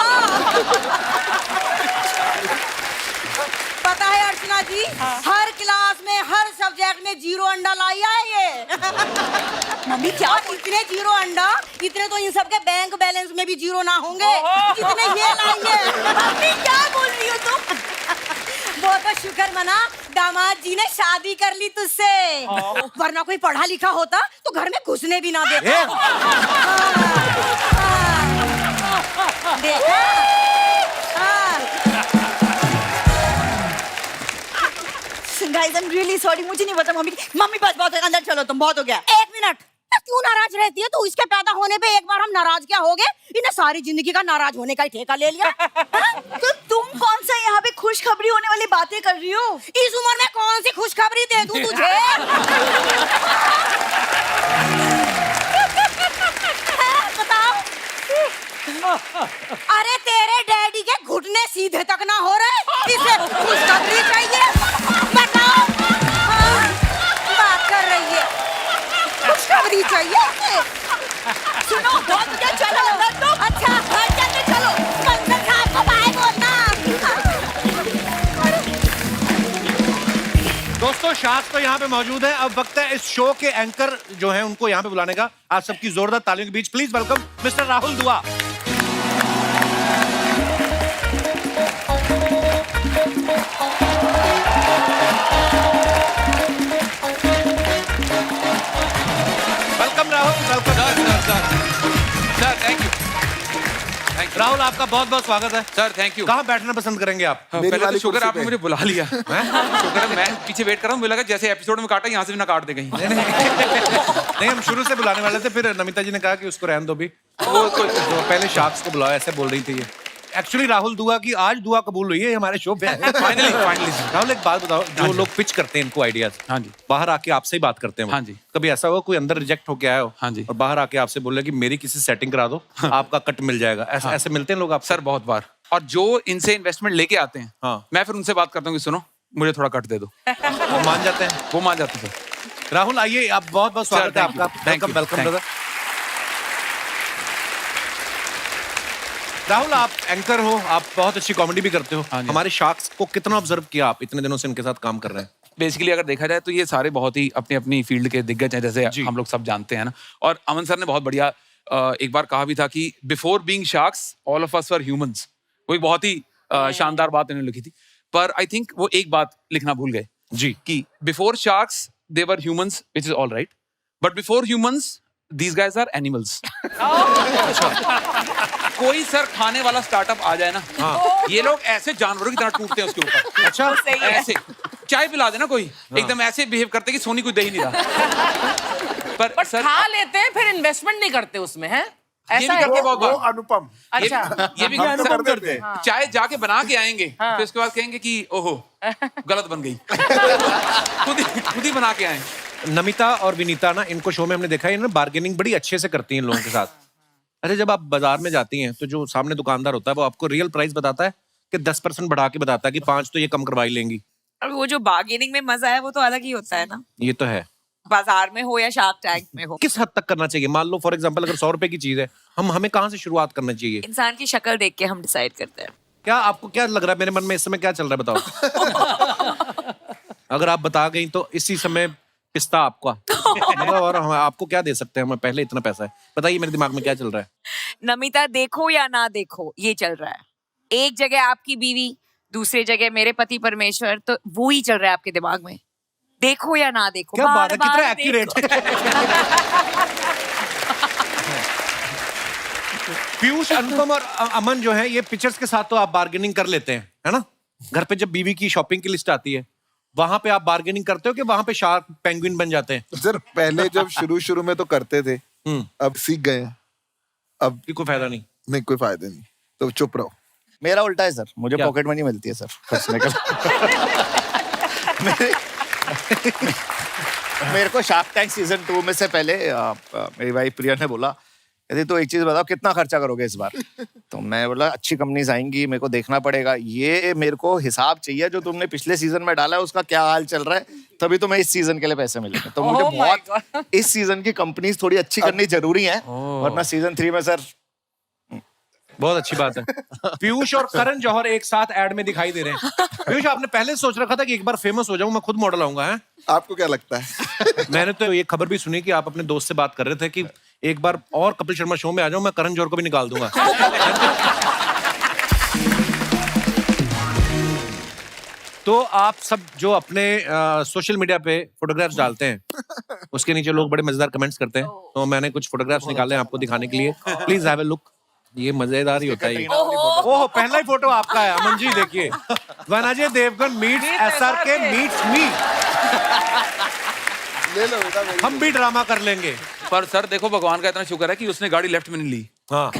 पता है अर्चना जी, हर क्लास में हर सब्जेक्ट में 0 अंडा लाई है ये। मम्मी क्या? इतने 0 अंडा, इतने तो इन सबके बैंक बैलेंस में भी 0 ना होंगे जितने ये लाई है। मम्मी क्या बोल रही हो तुम? वो तो शुक्र मना दामाद जी ने शादी कर ली तुझसे, वरना कोई पढ़ा लिखा होता तो घर में घुसने भी ना देता। देखा? Guys I am really sorry, मुझे नहीं पता मम्मी। मम्मी बस बहुत है, अंदर चलो तुम, बहुत हो गया। 1 मिनट, क्यों नाराज रहती है तू? इसके पैदा होने पे एक बार हम नाराज क्या हो गए, इन्हें सारी जिंदगी का नाराज होने का ही ठेका ले लिया। तो तुम कौन सा यहाँ पे खुशखबरी होने वाली बातें कर रही हो? इस उम्र में कौन सी खुशखबरी दे दूं तुझे? बताओ। अरे तेरे डैडी के घुटने सीधे तक ना हो रहे, इसे खुशखबरी चाहिए? बताओ। हाँ, बात कर रही है, खुशखबरी चाहिए इसे? सुनो बहुत हो गया, चलो अंदर तो। अच्छा घर चलते चलो, बंसल साहब को बाय बोलना। दोस्तों शार्क तो यहाँ पे मौजूद है। अब वक्त है इस शो के एंकर जो हैं उनको यहाँ पे बुलाने का। आप सबकी जोरदार तालियों के बीच प्लीज वेलकम मिस्टर राहुल दुआ। Welcome Rahul, welcome sir. Thank you Rahul, आपका बहुत बहुत स्वागत है सर। Thank you. कहाँ बैठना पसंद करेंगे आप? पहले तो वाली शुक्र कुर्सी आपने पे। मुझे बुला लिया। शुक्र है, मैं पीछे वेट कर रहा हूँ, मुझे लगा जैसे एपिसोड में काटा यहाँ से भी ना काट दे कहीं। नहीं हम शुरू से बुलाने वाले थे, फिर नमिता जी ने कहा कि उसको रहने दो भी। वो तो पहले शार्क्स को बुलाओ, ऐसे बोल रही थी ये। एक्चुअली राहुल दुआ की आज दुआ कबूल हुई है हमारे शो पे। फाइनली राहुल एक बात बताओ, जो लोग पिच करते हैं इनको आइडियाज, हाँ जी, बाहर आके आपसे ही बात करते हैं वो। हाँ जी। कभी ऐसा हुआ कोई अंदर रिजेक्ट होके आया हो, हाँ जी, और बाहर आके आपसे बोले कि मेरी किसी सेटिंग करा दो, आपका कट मिल जाएगा, ऐसे ऐसे मिलते हैं लोग आप? सर बहुत बार। और जो इनसे इन्वेस्टमेंट लेके आते हैं, हाँ। मैं फिर उनसे बात करता हूँ कि सुनो मुझे थोड़ा कट दे दो, वो मान जाते हैं? वो मान जाते हैं सर। राहुल आइए, आप बहुत बहुत स्वागत है आपका। Welcome welcome brother. राहुल आप एंकर हो, आप बहुत अच्छी कॉमेडी भी करते हो। हाँ जी। हमारे शार्क्स को कितना ऑब्जर्व किया आप? इतने दिनों से इनके साथ काम कर रहे हैं। बेसिकली अगर देखा जाए तो ये सारे बहुत ही अपनी अपनी फील्ड के दिग्गज हैं, जैसे जी। हम लोग सब जानते हैं ना। और अमन सर ने बहुत बढ़िया एक बार कहा भी था कि before being sharks all of us were humans. वो एक बहुत ही शानदार बात इन्होंने लिखी थी। पर आई थिंक वो एक बात लिखना भूल गए जी, कि before sharks they were humans, which is all right, but before humans these guys are animals. कोई सर खाने वाला स्टार्टअप आ जाए ना, ये लोग ऐसे जानवरों की तरह टूटते हैं उसके ऊपर। अच्छा ऐसे चाय पिला देना कोई, एकदम ऐसे बिहेव करते कि सोनी कोई दे ही नहीं रहा। पर बट सर खा लेते हैं, फिर इन्वेस्टमेंट नहीं करते उसमें, है ये भी ऐसा है करते क्या? बहुत वो बार। अनुपम। अच्छा ये भी हम तो सर कर देते हैं। चाय जाके बना के आएंगे, फिर उसके बाद कहेंगे कि ओहो गलत बन गई। खुद ही बना के आए। नमिता और विनीता ना, इनको शो में हमने देखा है, इन्होंने बार्गेनिंग बड़ी अच्छे से करती हैं लोगों के साथ। अरे जब आप बाजार में जाती हैं तो जो सामने दुकानदार होता है वो आपको रियल प्राइस बताता है कि 10% बढ़ा के बताता है कि 5 तो ये कम करवाई लेंगी। अब वो जो बार्गेनिंग में मजा है वो तो अलग ही होता है ना, ये तो है। बाजार में हो या शार्क टैंक में हो। किस हद तक करना चाहिए? मान लो फॉर एग्जांपल अगर 100 रुपए की चीज है, हमें कहाँ से शुरुआत करना चाहिए? इंसान की शक्ल देख के हम डिसाइड करते हैं। क्या आपको क्या लग रहा है? मेरे मन में इस समय क्या चल रहा है बताओ। अगर आप बता गई तो इसी समय पिस्ता आपका मतलब, और हम आपको क्या दे सकते हैं? हमें पहले इतना पैसा है, बताइए मेरे दिमाग में क्या चल रहा है। नमिता देखो या ना देखो ये चल रहा है। एक जगह आपकी बीवी, दूसरी जगह मेरे पति परमेश्वर, तो वो ही चल रहा है आपके दिमाग में, देखो या ना देखो। क्या बात है, कितना बार-बार एक्यूरेट। पीयूष, अनुपम और अमन जो है, ये पिक्चर्स के साथ तो आप बार्गेनिंग कर लेते हैं, है ना? घर पे जब बीवी की शॉपिंग की लिस्ट आती है, वहां पे आप बार्गेनिंग करते हो कि वहां पे शार्क पेंगुइन बन जाते हैं? सर पहले जब शुरू में तो करते थे, अब सीख गए हैं, अब कोई फायदा नहीं। कोई फायदा नहीं, तो चुप रहो। मेरा उल्टा है सर, मुझे क्या? पॉकेट मनी मिलती है सर खर्चने का। मेरे को शार्क टैंक सीजन 2 में से पहले मेरी वाइफ प्रिया ने बोला, यदि तो एक चीज बताओ कितना खर्चा करोगे इस बार? तो मैं बोला अच्छी कंपनीज आएंगी, मेरे को देखना पड़ेगा, ये मेरे को हिसाब चाहिए जो तुमने पिछले सीजन में डाला है उसका क्या हाल चल रहा है, तभी तुम्हें इस सीजन के लिए पैसे मिलेंगे। तो मुझे बहुत इस सीजन की कंपनीज थोड़ी अच्छी करनी जरूरी है, वरना सीजन 3 में सर। बहुत अच्छी बात है। पीयूष और करण जौहर एक साथ एड में दिखाई दे रहे हैं। पीयूष, आपने पहले सोच रखा था कि एक बार फेमस हो जाऊं, मैं खुद मॉडल आऊंगा, है? आपको क्या लगता है? मैंने तो ये खबर भी सुनी कि आप अपने दोस्त से बात कर रहे थे कि एक बार और कपिल शर्मा शो में आ जाऊं, मैं करण जौहर को भी निकाल दूंगा। तो आप सब जो अपने सोशल मीडिया पे फोटोग्राफ्स डालते हैं, उसके नीचे लोग बड़े मजेदार कमेंट्स करते हैं, तो मैंने कुछ फोटोग्राफ्स निकाले हैं आपको दिखाने के लिए। Please have a look. ये मजेदार ही होता है। ओह, पहला ही फोटो आपका है अमन जी, देखिए। when Ajay Devgan meets SRK meets me. ले लो बेटा, हम भी ड्रामा कर लेंगे। पर सर देखो, भगवान का इतना शुक्र है कि उसने गाड़ी लेफ्ट में नहीं ली। हाँ,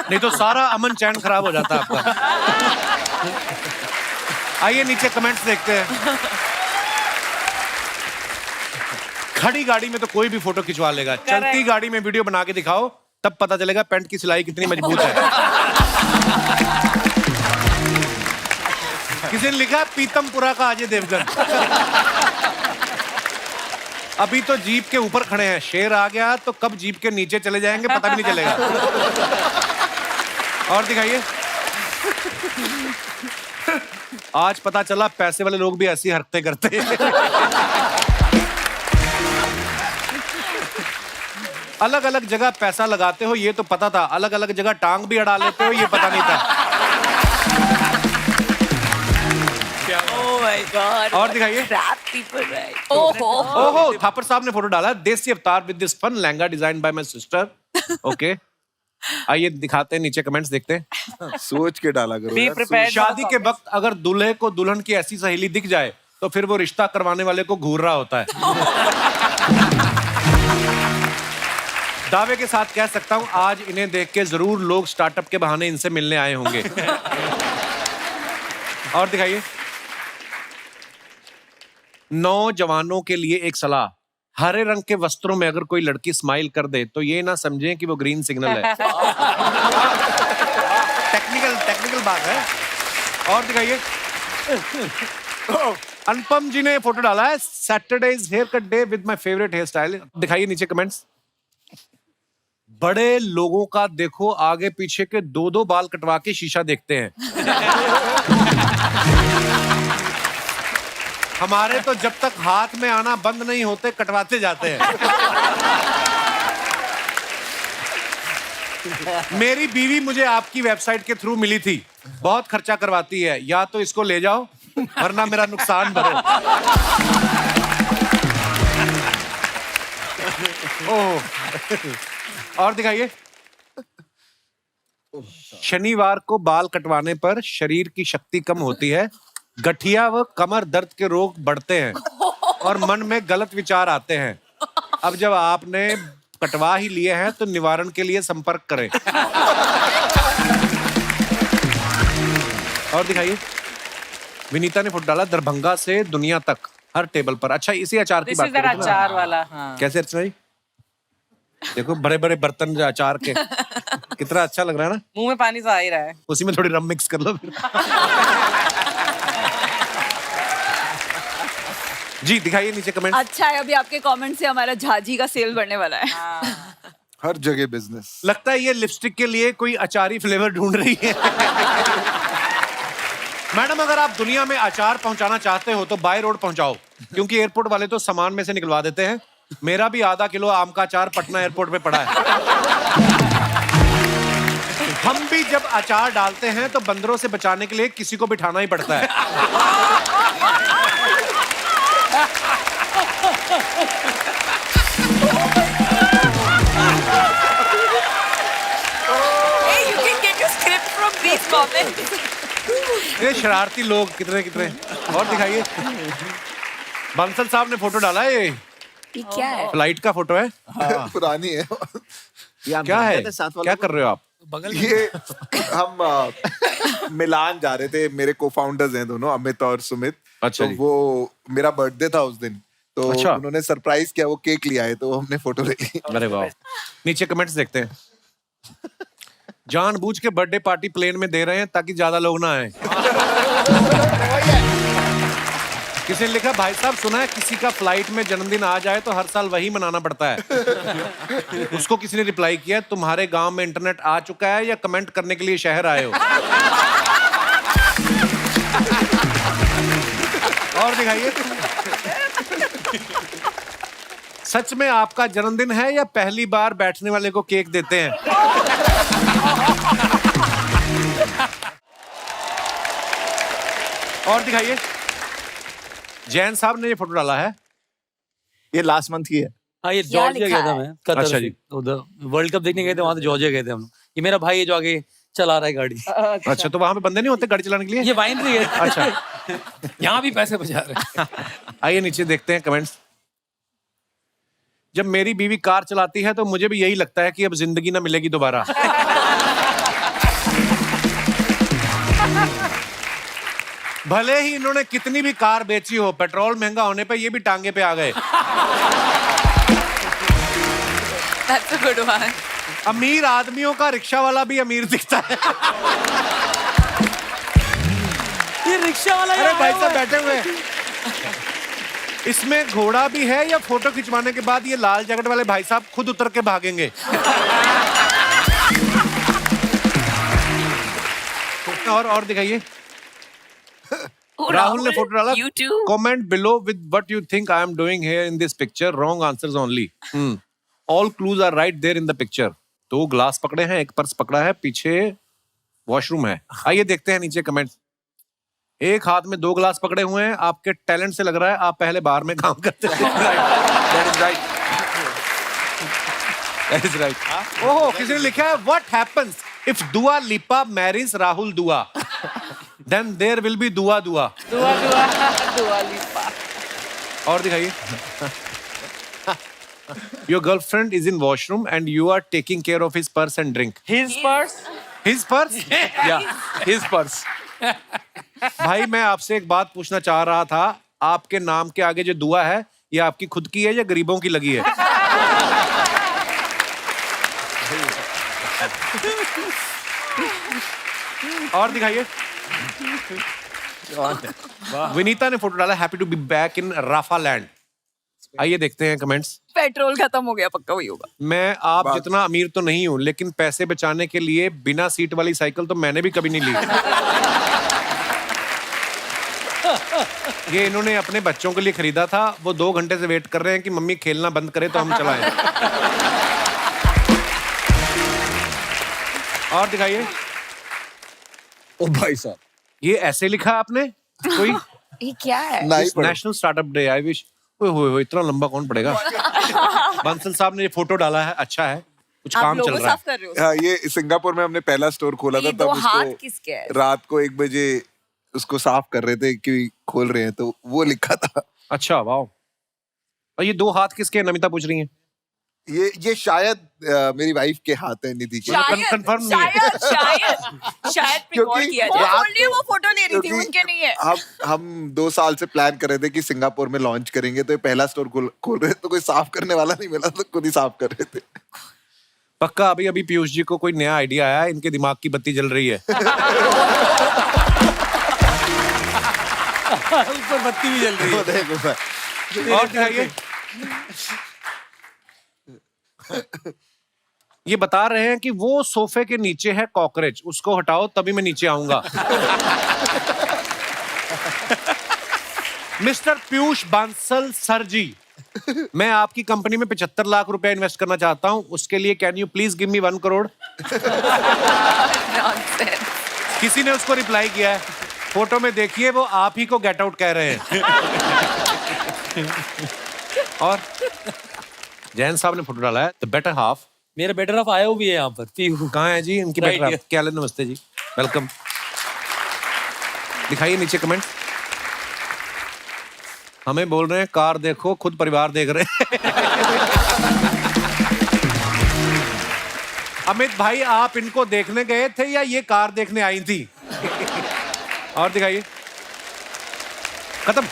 नहीं तो सारा अमन चैन खराब हो जाता आपका। आइए नीचे कमेंट्स देखते हैं। खड़ी गाड़ी में तो कोई भी फोटो खिंचवा लेगा, चलती गाड़ी में वीडियो बना के दिखाओ, तब पता चलेगा पैंट की सिलाई कितनी मजबूत है। किसी ने लिखा पीतमपुरा का अजय देवगन। अभी तो जीप के ऊपर खड़े हैं, शेर आ गया तो कब जीप के नीचे चले जाएंगे पता भी नहीं चलेगा। और दिखाइए। आज पता चला पैसे वाले लोग भी ऐसी हरकतें करते हैं। अलग अलग जगह पैसा लगाते हो ये तो पता था, अलग अलग जगह टांग भी अड़ा लेते हो ये पता नहीं था। Oh my God, और दिखाइए। crap people, right? ओहो, ओहो, थापर साहब ने फोटो डाला, desi avatar with this fun lehenga design by my sister. Okay, आइए दिखाते हैं, नीचे कमेंट्स देखते हैं। सोच के डाला करो यार। शादी के वक्त अगर दूल्हे को दुल्हन की ऐसी सहेली दिख जाए तो फिर वो रिश्ता करवाने वाले को घूर रहा होता है। दावे के साथ कह सकता हूं, आज इन्हें देख के जरूर लोग स्टार्टअप के बहाने इनसे मिलने आए होंगे। और दिखाइए। नौजवानों के लिए एक सलाह, हरे रंग के वस्त्रों में अगर कोई लड़की स्माइल कर दे तो ये ना समझें कि वो ग्रीन सिग्नल है। टेक्निकल बात है। और दिखाइए। अनुपम जी ने फोटो डाला है, Saturday is haircut day with my favourite hairstyle. दिखाइए नीचे कमेंट्स। बड़े लोगों का देखो, आगे पीछे के 2-2 बाल कटवा के शीशा देखते हैं। हमारे तो जब तक हाथ में आना बंद नहीं होते कटवाते जाते हैं। मेरी बीवी मुझे आपकी वेबसाइट के थ्रू मिली थी, बहुत खर्चा करवाती है, या तो इसको ले जाओ वरना मेरा नुकसान भरो। ओह, और दिखाइए। शनिवार को बाल कटवाने पर शरीर की शक्ति कम होती है, गठिया व कमर दर्द के रोग बढ़ते हैं और मन में गलत विचार आते हैं। अब जब आपने कटवा ही लिए हैं तो निवारण के लिए संपर्क करें। और दिखाइए। विनीता ने फोटो डाला, दरभंगा से दुनिया तक हर टेबल पर। अच्छा, इसी अचार की बात करें। अचार वाला, हाँ। कैसे अर्चना जी? देखो बड़े बड़े बर्तन अचार के, कितना अच्छा लग रहा है ना। मुंह में पानी सा आ ही रहा है। उसी में थोड़ी रम मिक्स कर लो फिर। जी दिखाइए नीचे कमेंट। अच्छा है, अभी आपके कमेंट से हमारा झाजी का सेल बढ़ने वाला है। हर जगह बिजनेस। लगता है ये लिपस्टिक के लिए कोई अचारी फ्लेवर ढूंढ रही है। मैडम, अगर आप दुनिया में अचार पहुंचाना चाहते हो तो बाय रोड पहुंचाओ, क्योंकि एयरपोर्ट वाले तो सामान में से निकलवा देते हैं। मेरा भी आधा किलो आम का अचार पटना एयरपोर्ट पे पड़ा है। हम भी जब अचार डालते हैं तो बंदरों से बचाने के लिए किसी को बिठाना ही पड़ता है। Hey, you can get your script from these comments. ये शरारती लोग कितने कितने। और दिखाइए, बंसल साहब ने फोटो डाला है। ये क्या है? फ्लाइट का फोटो है। पुरानी है। क्या है, क्या कर रहे हो आप? ये हम मिलान जा रहे थे, मेरे को फाउंडर्स हैं दोनों, अमित और सुमित। अच्छा तो जी। वो मेरा बर्थडे था उस दिन, तो अच्छा। उन्होंने सरप्राइज किया, वो केक लिया है, तो हमने फोटो ले ली। अरे वाह। नीचे कमेंट्स देखते हैं। जानबूझ के बर्थडे पार्टी प्लेन में दे रहे हैं ताकि ज्यादा लोग ना आए। किसी ने लिखा, भाई साहब सुना है किसी का फ्लाइट में जन्मदिन आ जाए तो हर साल वही मनाना पड़ता है। उसको किसी ने रिप्लाई किया, तुम्हारे गांव में इंटरनेट आ चुका है या कमेंट करने के लिए शहर आए हो? और दिखाइए, सच में आपका जन्मदिन है या पहली बार बैठने वाले को केक देते हैं? और दिखाइए, जैन साहब ने ये फोटो डाला है। ये लास्ट मंथ की है। हाँ, ये जॉर्जिया लिखा गया था है? मैं, कतर अच्छा से। जी। उधर वर्ल्ड कप देखने गए थे, वहां से जॉर्जिया गए थे हम लोग। ये मेरा भाई है जो आगे चला रहा है गाड़ी। अच्छा, तो वहां पे बंदे नहीं होते गाड़ी चलाने के लिए? ये वाइनरी है। अच्छा, यहाँ भी पैसे बचा रहे हैं। आइए नीचे देखते हैं कमेंट्स। जब मेरी बीवी कार चलाती है तो मुझे भी यही लगता है कि अब जिंदगी ना मिलेगी दोबारा। भले ही इन्होंने कितनी भी कार बेची हो, पेट्रोल महंगा होने पे ये भी टांगे पे आ गए। That's a good one. अमीर आदमियों का रिक्शा वाला भी अमीर दिखता है। ये रिक्शा वाला अरे भाई साहब बैठे हुए हैं। इसमें घोड़ा भी है या फोटो खिंचवाने के बाद ये लाल जैकेट वाले भाई साहब खुद उतर के भागेंगे? और दिखाइए, राहुल ने फोटो डाला, You too. Comment below with what you think I am doing here in this picture, wrong answers only. All clues are right there in the picture. 2 glass पकड़े हैं, एक पर्स पकड़ा है, पीछे वॉशरूम है। आइए देखते हैं नीचे कमेंट। एक हाथ में 2 ग्लास पकड़े हुए हैं, आपके टैलेंट से लग रहा है आप पहले बार में काम करते थे। That is right. That is right. ओहो, किसी ने लिखा है, व्हाट हैपेंस इफ दुआ लिपा मैरिज राहुल दुआ, देन देयर विल बी दुआ दुआ। दुआ लिपा। और दिखाइए, your girlfriend is in washroom and you are taking care of his purse and drink. His purse. His purse? Yeah. His purse. भाई मैं आपसे एक बात पूछना चाह रहा था, आपके नाम के आगे जो दुआ है ये आपकी खुद की है या गरीबों की लगी है? और दिखाइए, विनीता ने फोटो डाला, happy to be back in Rafa land. आइए देखते हैं कमेंट्स। पेट्रोल खत्म हो गया, पक्का वही होगा। मैं आप जितना अमीर तो नहीं हूं, लेकिन पैसे बचाने के लिए बिना सीट वाली साइकिल तो मैंने भी कभी नहीं ली। ये इन्होंने अपने बच्चों के लिए खरीदा था, वो 2 घंटे से वेट कर रहे हैं कि मम्मी खेलना बंद करे तो हम चलाएं। और दिखाइए, ओ भाई साहब, ये ऐसे लिखा आपने कोई? ये क्या है? नहीं पढ़ो। National startup day, I wish. ओए इतना लंबा कौन पड़ेगा? बंसल साहब ने ये फोटो डाला है, अच्छा है, कुछ आप काम चल लोगो रहा है। साफ कर रहे हो? हाँ, ये सिंगापुर में हमने पहला स्टोर खोला था, ये तब 2 हाथ उसको किसके हैं? रात को 1 बजे उसको साफ कर रहे थे कि खोल रहे हैं, तो वो लिखा था। अच्छा, वाह। और ये 2 हाथ किसके हैं? नमिता पूछ रही है। ये शायद मेरी वाइफ के हाथ है, निधि के। confirm नहीं है। शायद क्योंकि रिकॉर्ड किया जाए। रात बोल रही है, वो फोटो ले रही थी, क्योंकि उनके नहीं है। हम 2 साल से प्लान कर रहे थे कि सिंगापुर में लॉन्च करेंगे, तो ये पहला स्टोर खोल रहे, तो कोई साफ करने वाला नहीं मिला, तो खुद ही साफ कर रहे थे। पक्का अभी पीयूष जी को कोई नया आइडिया आया है, इनके दिमाग की बत्ती जल रही है। ऊपर बत्ती भी जल रही है। देखो, और दिखाइए, ये बता रहे हैं कि वो सोफे के नीचे है कॉकरोच, उसको हटाओ तभी मैं नीचे आऊंगा। मिस्टर पीयूष बांसल सर जी, मैं आपकी कंपनी में 75 लाख रुपए इन्वेस्ट करना चाहता हूँ, उसके लिए can you please give me 1 crore? किसी ने उसको रिप्लाई किया है, फोटो में देखिए वो आप ही को गेट आउट कह रहे हैं। और जैन साहब ने फोटो डाला है, द बेटर हाफ। मेरा बेटर हाफ आया भी है यहाँ पर, पीहू। कहाँ है जी इनकी Right बेटर हाफ? here. क्या हाल है? नमस्ते जी, वेलकम। दिखाइए नीचे कमेंट। हमें बोल रहे हैं कार देखो, खुद परिवार देख रहे हैं। अमित भाई, आप इनको देखने गए थे या ये कार देखने आई थी? और दिखाइए। खत्म।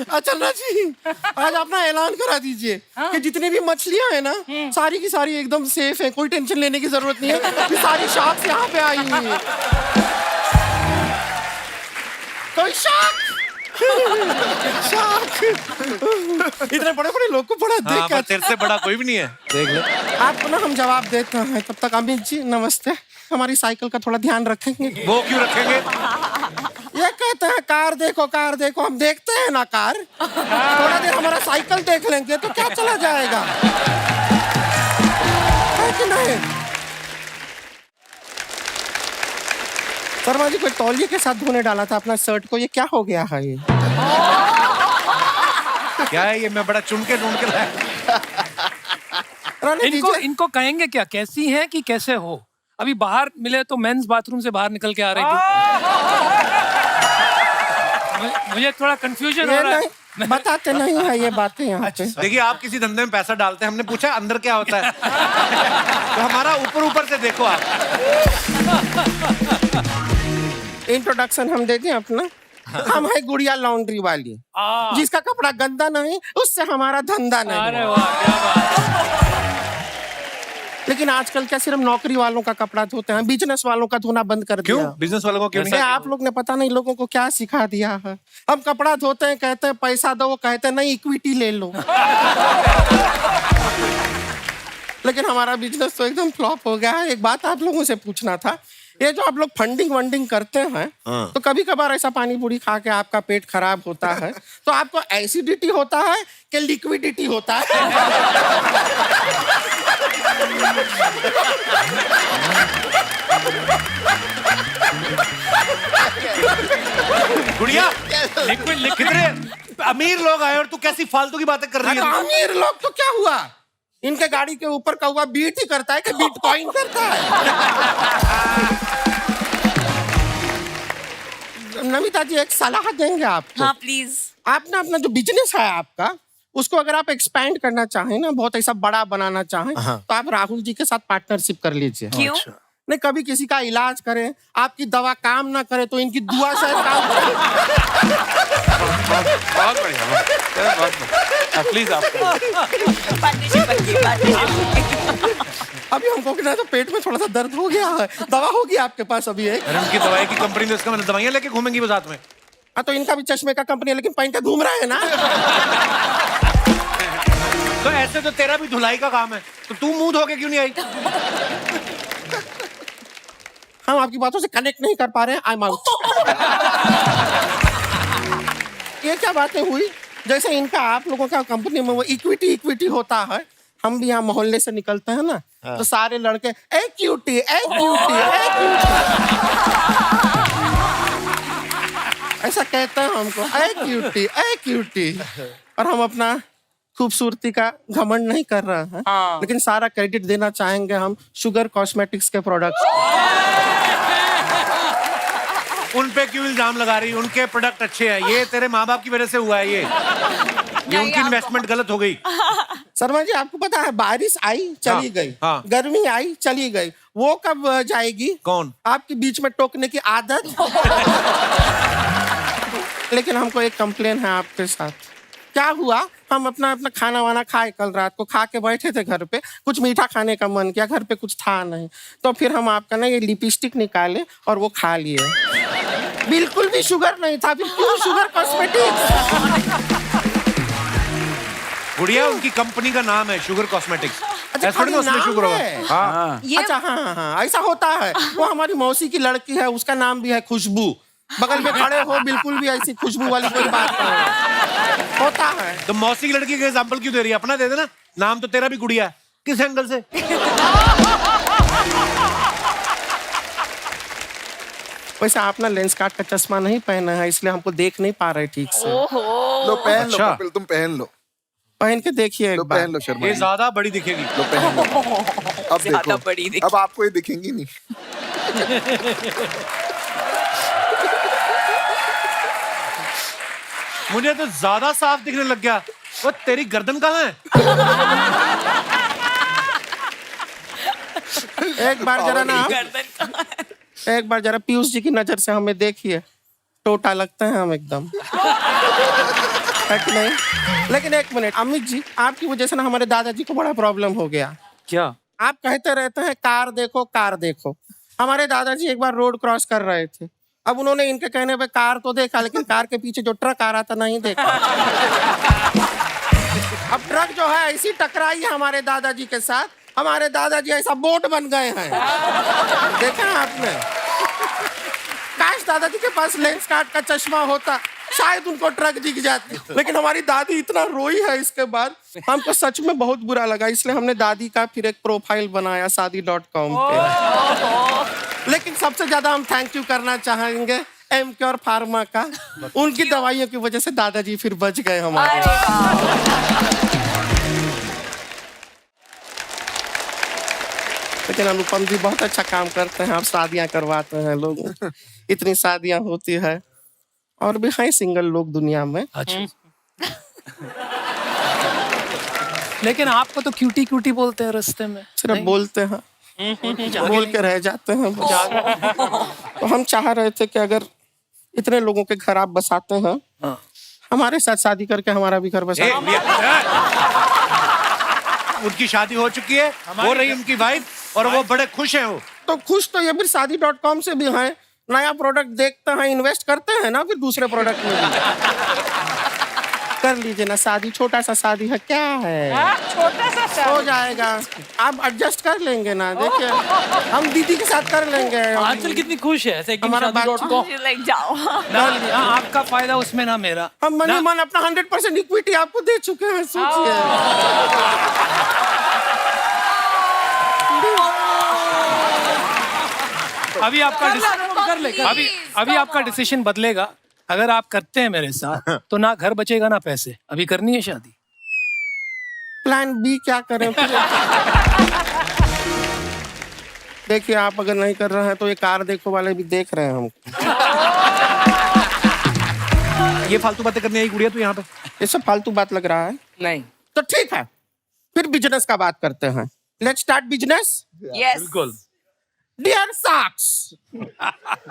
अचन्ना जी, आज अपना ऐलान करा दीजिए कि जितनी भी मछलियां हैं ना, सारी की सारी एकदम सेफ है, कोई टेंशन लेने की जरूरत नहीं है। ये सारी शार्क्स यहाँ पे आई हुई है। कोई शार्क इतने बड़े बड़े लोग को बड़ा देख पर तेरे से बड़ा कोई भी नहीं है, देख ले। आपको ना हम जवाब देते हैं, तब तक अमित जी नमस्ते। हमारी साइकिल का थोड़ा ध्यान रखेंगे। वो क्यों रखेंगे? ये कहते हैं कार देखो, हम देखते हैं ना कार। थोड़ा देर हमारा साइकिल देख लेंगे तो क्या चला जाएगा, है कि नहीं? शर्मा जी, कोई तौलिए के साथ धोने डाला था अपना शर्ट को, ये क्या हो गया है? ये क्या है ये? मैं बड़ा चुन के ढूंढ के लाया। इनको कहेंगे क्या, कैसी है कि कैसे हो? अभी बाहर मिले तो मेंस बाथरूम से बाहर निकल के आ रही थी। मुझे थोड़ा कंफ्यूजन हो रहा है। बताते नहीं है ये बातें यहाँ पे। देखिए, आप किसी धंधे में पैसा डालते हैं, हमने पूछा अंदर क्या होता है। तो हमारा ऊपर से देखो आप। इंट्रोडक्शन हम दे दें अपना। हम है गुड़िया लॉन्ड्री वाली, जिसका कपड़ा गंदा नहीं उससे हमारा धंधा नहीं। अरे वाह, क्या बात। लेकिन आजकल क्या सिर्फ नौकरी वालों का कपड़ा धोते हैं, बिजनेस वालों का धोना बंद कर दिया। क्यों? बिजनेस वालों को क्यों नहीं? आप लोग ने पता नहीं लोगों को क्या सिखा दिया है। हम कपड़ा धोते हैं, कहते हैं पैसा दो, वो कहते हैं नहीं इक्विटी ले लो। लेकिन हमारा बिजनेस तो एकदम फ्लॉप हो गया है। एक बात आप लोगों से पूछना था, ये जो आप लोग फंडिंग वंडिंग करते हैं, तो कभी कभार ऐसा पानी पूरी खा के आपका पेट खराब होता है, तो आपको एसिडिटी होता है कि लिक्विडिटी होता है? गुड़िया, लिक्विड कितने अमीर लोग आए और तू कैसी फालतू की बातें कर रही है? अमीर लोग तो क्या हुआ, इनके गाड़ी के ऊपर का हुआ बीट ही करता है कि बिटकॉइन करता है? नमिता जी, एक सलाह देंगे आपको। हाँ प्लीज। आप ना अपना जो बिजनेस है आपका, उसको अगर आप एक्सपैंड करना चाहें ना, बहुत ऐसा बड़ा बनाना चाहें, तो आप राहुल जी के साथ पार्टनरशिप कर लीजिए। क्यों? नहीं, कभी किसी का इलाज करें, आपकी दवा काम ना करे तो इनकी दुआ से काम करे। बहुत बढ़िया, प्लीज आप अभी हमको ना तो पेट में थोड़ा सा दर्द हो गया है, दवा होगी आपके पास अभी एक? अरे उनकी दवाई की कंपनी तो इसका मतलब दवाइयां लेके घूमेंगी वो साथ में। हाँ, तो इनका भी चश्मे का कंपनी है, लेकिन पहन के घूम रहा है ना। तो ऐसे तो तेरा भी धुलाई का काम है, तो तू मुंह धो के क्यों नहीं आई? हम आपकी बातों से कनेक्ट नहीं कर पा रहे हैं, आई एम आउट। ये क्या बातें हुई? जैसे इनका आप लोगों का कंपनी में वो इक्विटी होता है, हम भी यहाँ मोहल्ले से निकलते हैं ना, तो सारे लड़के ए क्यूटी ऐसा कहते हैं हमको, ए क्यूटी। और हम अपना खूबसूरती का घमंड नहीं कर रहे हैं, लेकिन सारा क्रेडिट देना चाहेंगे हम शुगर कॉस्मेटिक्स के प्रोडक्ट्स। उन पे क्यों इल्जाम लगा रही? उनके प्रोडक्ट अच्छे हैं, ये तेरे माँ बाप की वजह से हुआ है। ये उनकी इन्वेस्टमेंट गलत हो गई। शर्मा जी, आपको पता है बारिश आई चली गई, गर्मी आई चली गई, वो कब जाएगी? कौन? आपके बीच में टोकने की आदत। लेकिन हमको एक कंप्लेन है आपके साथ। क्या हुआ, हम अपना खाना वाना खाए, कल रात को खा के बैठे थे घर पे, कुछ मीठा खाने का मन किया, घर पे कुछ था नहीं, तो फिर हम आपका ना ये लिपस्टिक निकाले और वो खा लिए। बिल्कुल भी शुगर नहीं था, फिर क्यों शुगर कॉस्मेटिक्स? गुड़िया, उनकी कंपनी का नाम है शुगर कॉस्मेटिक्स। अच्छा, उसमें शुगर होगा। हाँ, अच्छा, हाँ, ऐसा होता है। वो हमारी मौसी की लड़की है, उसका नाम भी है खुशबू, बगल में खड़े हो, बिल्कुल भी ऐसी खुशबू वाली कोई बात नहीं होता है। तो मौसी की लड़की का एग्जांपल क्यों दे रही है? अपना दे देना, नाम तो तेरा भी गुड़िया है। किस एंगल से? वैसे आप ना लेंस कार्ट का चश्मा नहीं पहना है, इसलिए हमको देख नहीं पा रहे ठीक से। लो पहन लो अच्छा। कपिल, तुम पहन लो, पहन के देखिए एक लो बार। पहन लो शर्मा ये जी। ज्यादा बड़ी दिखेगी। लो पहन लो। अब ज्यादा बड़ी देखो, दिखेगी। अब आपको ये दिखेंगी नहीं। मुझे तो ज्यादा साफ दिखने लग गया। वो तेरी गर्दन कहाँ है? एक बार जरा ना एक बार जरा पीयूष जी की नजर से हमें देखिए, टोटा लगते हैं हम एकदम, है कि नहीं? लेकिन एक मिनट अमित जी, आपकी वजह से ना हमारे दादाजी को बड़ा प्रॉब्लम हो गया। क्या? आप कहते रहते हैं कार देखो कार देखो। हमारे दादाजी एक बार रोड क्रॉस कर रहे थे, अब उन्होंने इनके कहने पे कार तो देखा, लेकिन कार के पीछे जो ट्रक आ रहा था नहीं देखा। अब ट्रक जो है ऐसी टकराई है हमारे दादाजी के साथ, हमारे दादाजी ऐसा बोट बन गए हैं। देखा आपने? काश दादाजी के पास लेंस कार्ट का चश्मा होता, शायद उनको ट्रक दिख जाती। लेकिन हमारी दादी इतना रोई है इसके बाद, हमको सच में बहुत बुरा लगा, इसलिए हमने दादी का फिर एक प्रोफाइल बनाया शादी.com पे। लेकिन सबसे ज्यादा हम थैंक यू करना चाहेंगे एमक्योर फार्मा का, उनकी दवाइयों की वजह से दादाजी फिर बच गए हमारे। लेकिन अनुपम जी बहुत अच्छा काम करते हैं, आप शादियां करवाते हैं लोग, इतनी शादियां होती है, और भी हैं सिंगल लोग दुनिया में। अच्छा। लेकिन आपको तो क्यूटी क्यूटी बोलते हैं रास्ते में। सिर्फ बोलते हैं, बोल के रह जाते हैं बस। तो हम चाह रहे थे कि अगर इतने लोगों के घर आप बसाते हैं, हमारे साथ शादी करके हमारा भी घर बसा। उनकी शादी हो चुकी है, हो रही उनकी वाइफ, और वो बड़े खुश हैं। वो तो खुश तो ये भी शादी.com से भी हैं, नया प्रोडक्ट देखते हैं, इन्वेस्ट करते हैं ना, फिर दूसरे प्रोडक्ट में भी कर लीजिए ना शादी। छोटा सा शादी है, क्या है, छोटा सा शादी हो जाएगा, आप एडजस्ट कर लेंगे ना। देखिए हम दीदी के साथ कर लेंगे। आजकल कितनी खुश है ऐसे हमारा शादी.com। लाइक जाओ। आपका फायदा उसमें ना मेरा। हम मन मन अपना 100% इक्विटी आपको दे चुके हैं, सोचिए। अभी आपका अभी आपका डिसीजन बदलेगा। अगर आप करते हैं मेरे साथ तो ना घर बचेगा ना पैसे। अभी करनी है शादी। प्लान बी क्या करें फिर? देखिए आप अगर नहीं कर रहे हैं तो ये कार देखो वाले भी देख रहे हैं हमको। ये फालतू बातें करने आई गुड़िया तू यहाँ पे? ये सब फालतू बात लग रहा है। नहीं तो ठीक है, फिर बिजनेस का बात करते हैं। Let's start business. यस। बिल्कुल। डियर साक्स,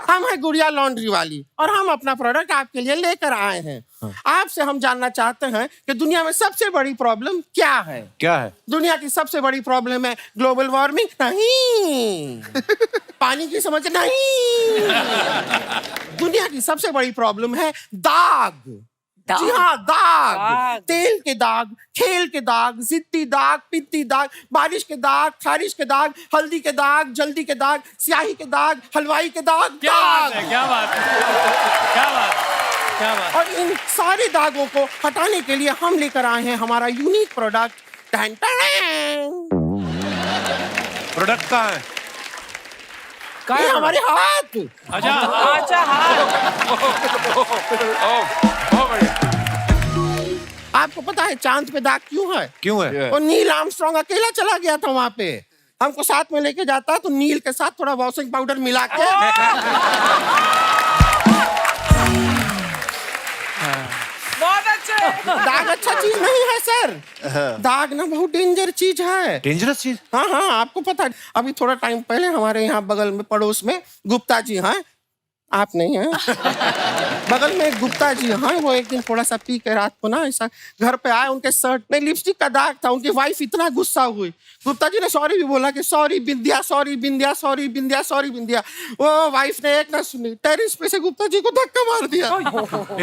हम है गुड़िया लॉन्ड्री वाली और हम अपना प्रोडक्ट आपके लिए लेकर आए हैं। आपसे हम जानना चाहते हैं कि दुनिया में सबसे बड़ी प्रॉब्लम क्या है? क्या है? दुनिया की सबसे बड़ी प्रॉब्लम है ग्लोबल वार्मिंग? नहीं। पानी की समस्या? नहीं। दुनिया की सबसे बड़ी प्रॉब्लम है दाग। जी हाँ, दाग। तेल के दाग, खेल के दाग, जिद्दी दाग, पित्ती दाग, बारिश के दाग, खारिश के दाग, हल्दी के दाग, जल्दी के दाग, स्याही के दाग, हलवाई के दाग। दाग। क्या बात है, क्या बात। और इन सारे दागों को हटाने के लिए हम लेकर आए हैं हमारा यूनिक प्रोडक्ट। प्रोडक्ट कहाँ है? ये हमारे हाथ। अच्छा आपको पता है चांद पे दाग क्यों है? क्यों है? और नील आर्मस्ट्रांग अकेला चला गया था वहां पे, हमको साथ में लेके जाता तो नील के साथ थोड़ा वॉशिंग पाउडर मिला के। बहुत अच्छे। दाग अच्छा चीज नहीं है सर, दाग ना बहुत डेंजर चीज है। डेंजरस चीज? हाँ हाँ, आपको पता है अभी थोड़ा टाइम पहले हमारे यहाँ बगल में पड़ोस में गुप्ता जी हैं, आप नहीं हैं, बगल में एक गुप्ता जी हैं, वो एक दिन थोड़ा सा पी के रात को ना ऐसा घर पे आए, उनके शर्ट में लिपस्टिक का दाग था। उनकी वाइफ इतना गुस्सा हुई, गुप्ता जी ने सॉरी भी बोला कि सॉरी बिंदिया, सॉरी बिंदिया, सॉरी बिंदिया, सॉरी बिंदिया। वो वाइफ ने एक ना सुनी, टेरिस पे से गुप्ता जी को धक्का मार दिया।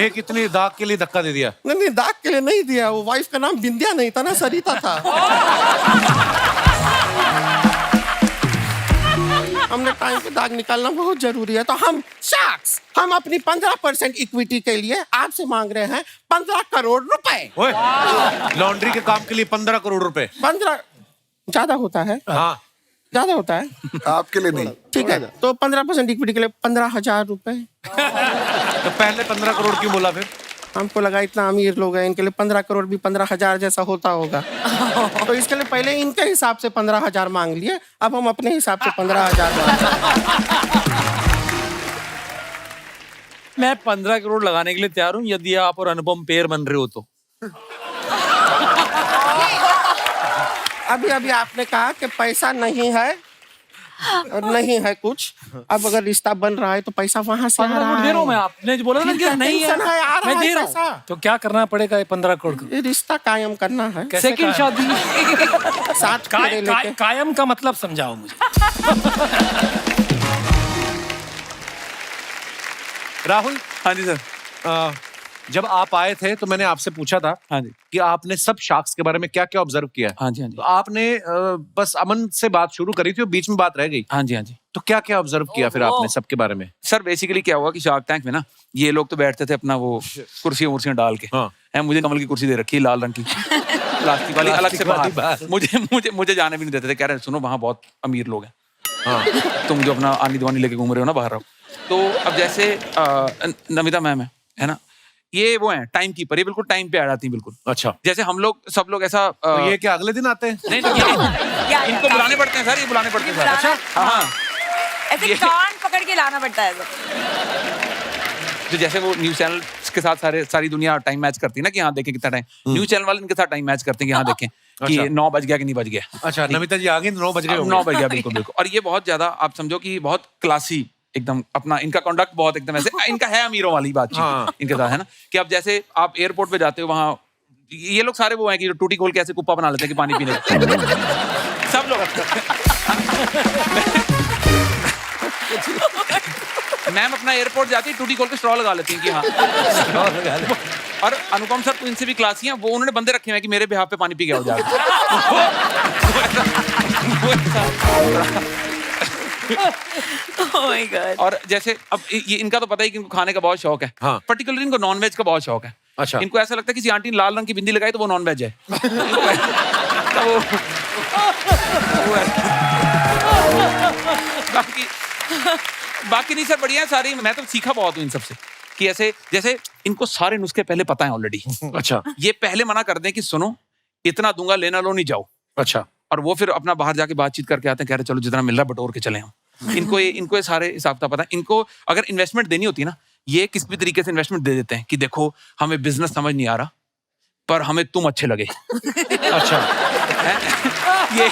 एक इतनी दाग के लिए धक्का दे दिया? नहीं, दाग के लिए नहीं दिया, वो वाइफ का नाम बिंदिया नहीं था ना, सरिता था। हम में टाइम पे दाग निकालना बहुत जरूरी है। तो हम शार्क्स, हम अपनी 15% इक्विटी के लिए आपसे मांग रहे हैं 15 करोड़ रुपए। लॉन्ड्री के काम के लिए 15 करोड़ रुपए? 15 ज्यादा होता है? हाँ ज्यादा होता है आपके लिए नहीं। ठीक है, तो 15% इक्विटी के लिए 15,000 रुपए। तो पहले 15 करोड़ क्यों बोला फिर? हमको लगा इतना अमीर लोग हैं, इनके लिए 15 करोड़ भी 15,000 जैसा होता होगा। तो इसके लिए पहले इनके हिसाब से 15,000 मांग लिए, अब हम अपने हिसाब से 15,000 मैं 15 करोड़ लगाने के लिए तैयार हूँ यदि आप और अनुपम पेयर बन रहे हो तो। अभी अभी आपने कहा कि पैसा नहीं है और नहीं है कुछ, अब अगर रिश्ता बन रहा है तो पैसा वहां से आ 15 रहा करोड़ दे रहा हूँ मैं, है। आपने जो बोला ना कि नहीं है, टेंशन है, आ रहा मैं दे है रहा हूँ। पैसा। तो क्या करना पड़ेगा ये 15 करोड़ का? ये रिश्ता कायम करना है, सेकंड शादी। साथ फेरे लेके। कायम का मतलब समझाओ मुझे। राहुल, हाँ जी सर। जब आप आए थे तो मैंने आपसे पूछा था हाँ जी कि आपने सब शार्क्स के बारे में क्या क्या ऑब्जर्व किया है। हाँ जी हाँ जी तो आपने बस अमन से बात शुरू करी थी और बीच में बात रह गई। हाँ जी हाँ जी। तो क्या क्या ऑब्जर्व किया फिर आपने सबके बारे में? सर बेसिकली क्या हुआ कि शार्क टैंक में ना ये लोग तो बैठते थे अपना वो कुर्सियां उर्सियां डाल के। हाँ। है, मुझे कमल की कुर्सी दे रखी है लाल रंग की प्लास्टिक वाली, अलग से बाहर। मुझे जाने भी नहीं देते थे, कह रहे सुनो वहाँ बहुत अमीर लोग हैं, हाँ तुम जो अपना आनी दवानी लेके घूम रहे हो ना बाहर रहो। तो अब जैसे नमिता मैम है ना, ये वो है टाइम कीपर, ये बिल्कुल टाइम पे आ जाती है बिल्कुल। अच्छा, जैसे हम लोग सब लोग ऐसा तो ये क्या अगले दिन आते हैं? नहीं नहीं, इनको बुलाने पड़ते हैं सर, ये बुलाने पड़ते हैं सर। अच्छा हाँ, ऐसे कान पकड़ के लाना पड़ता है सब। तो जैसे वो न्यूज चैनल के साथ सारी दुनिया टाइम मैच करती है ना कि यहाँ देखें कितना टाइम, न्यूज चैनल वाले इनके साथ टाइम मैच करते हैं कि यहाँ देखें कि 9 बज गया कि नहीं बज गया। अच्छा, नमिता जी आ गई, 9 बज गए। 9 बज गया, बिल्कुल बिल्कुल। और ये बहुत ज्यादा आप समझो कि बहुत क्लासी एकदम, अपना इनका कंडक्ट बहुत एकदम ऐसे, इनका है अमीरों वाली बातचीत। हाँ। इनके साथ है ना कि अब जैसे आप एयरपोर्ट पे जाते हो, वहाँ ये लोग सारे वो हैं कि जो टूटी खोल के ऐसे कुप्पा बना लेते हैं कि पानी पीने सब लोग। मैम अपना एयरपोर्ट जाती है, टूटी खोल के स्ट्रॉ लगा लेती हैं कि हाँ। और अनुपम सर तो इनसे भी क्लासी हैं, वो उन्होंने बंदे रखे हैं कि मेरे बिहाफ पे पानी पी गया हो जाएगा। Oh my God. और जैसे अब ये इनका तो पता ही कि इनको खाने का बहुत शौक है। हाँ। पर्टिकुलरली इनको नॉन वेज का बहुत शौक है। अच्छा। इनको ऐसा लगता है कि किसी आंटी ने लाल रंग की बिंदी लगाई तो वो नॉन वेज है। बाकी नहीं सर, बढ़िया है सारी। मैं तो सीखा बहुत हूँ इन सबसे कि ऐसे जैसे इनको सारे नुस्खे पहले पता है ऑलरेडी। अच्छा, ये पहले मना कर दें कि सुनो इतना दूंगा, लेना लो नहीं जाओ। अच्छा, और वो फिर अपना बाहर जाके बातचीत करके आते हैं, कह रहे चलो जितना मिल रहा बटोर के चले हम। इनको ये सारे हिसाब का पता है। इनको अगर इन्वेस्टमेंट देनी होती है ना, ये किस भी तरीके से इन्वेस्टमेंट दे देते हैं कि देखो हमें बिजनेस समझ नहीं आ रहा पर हमें तुम अच्छे लगे। अच्छा, ये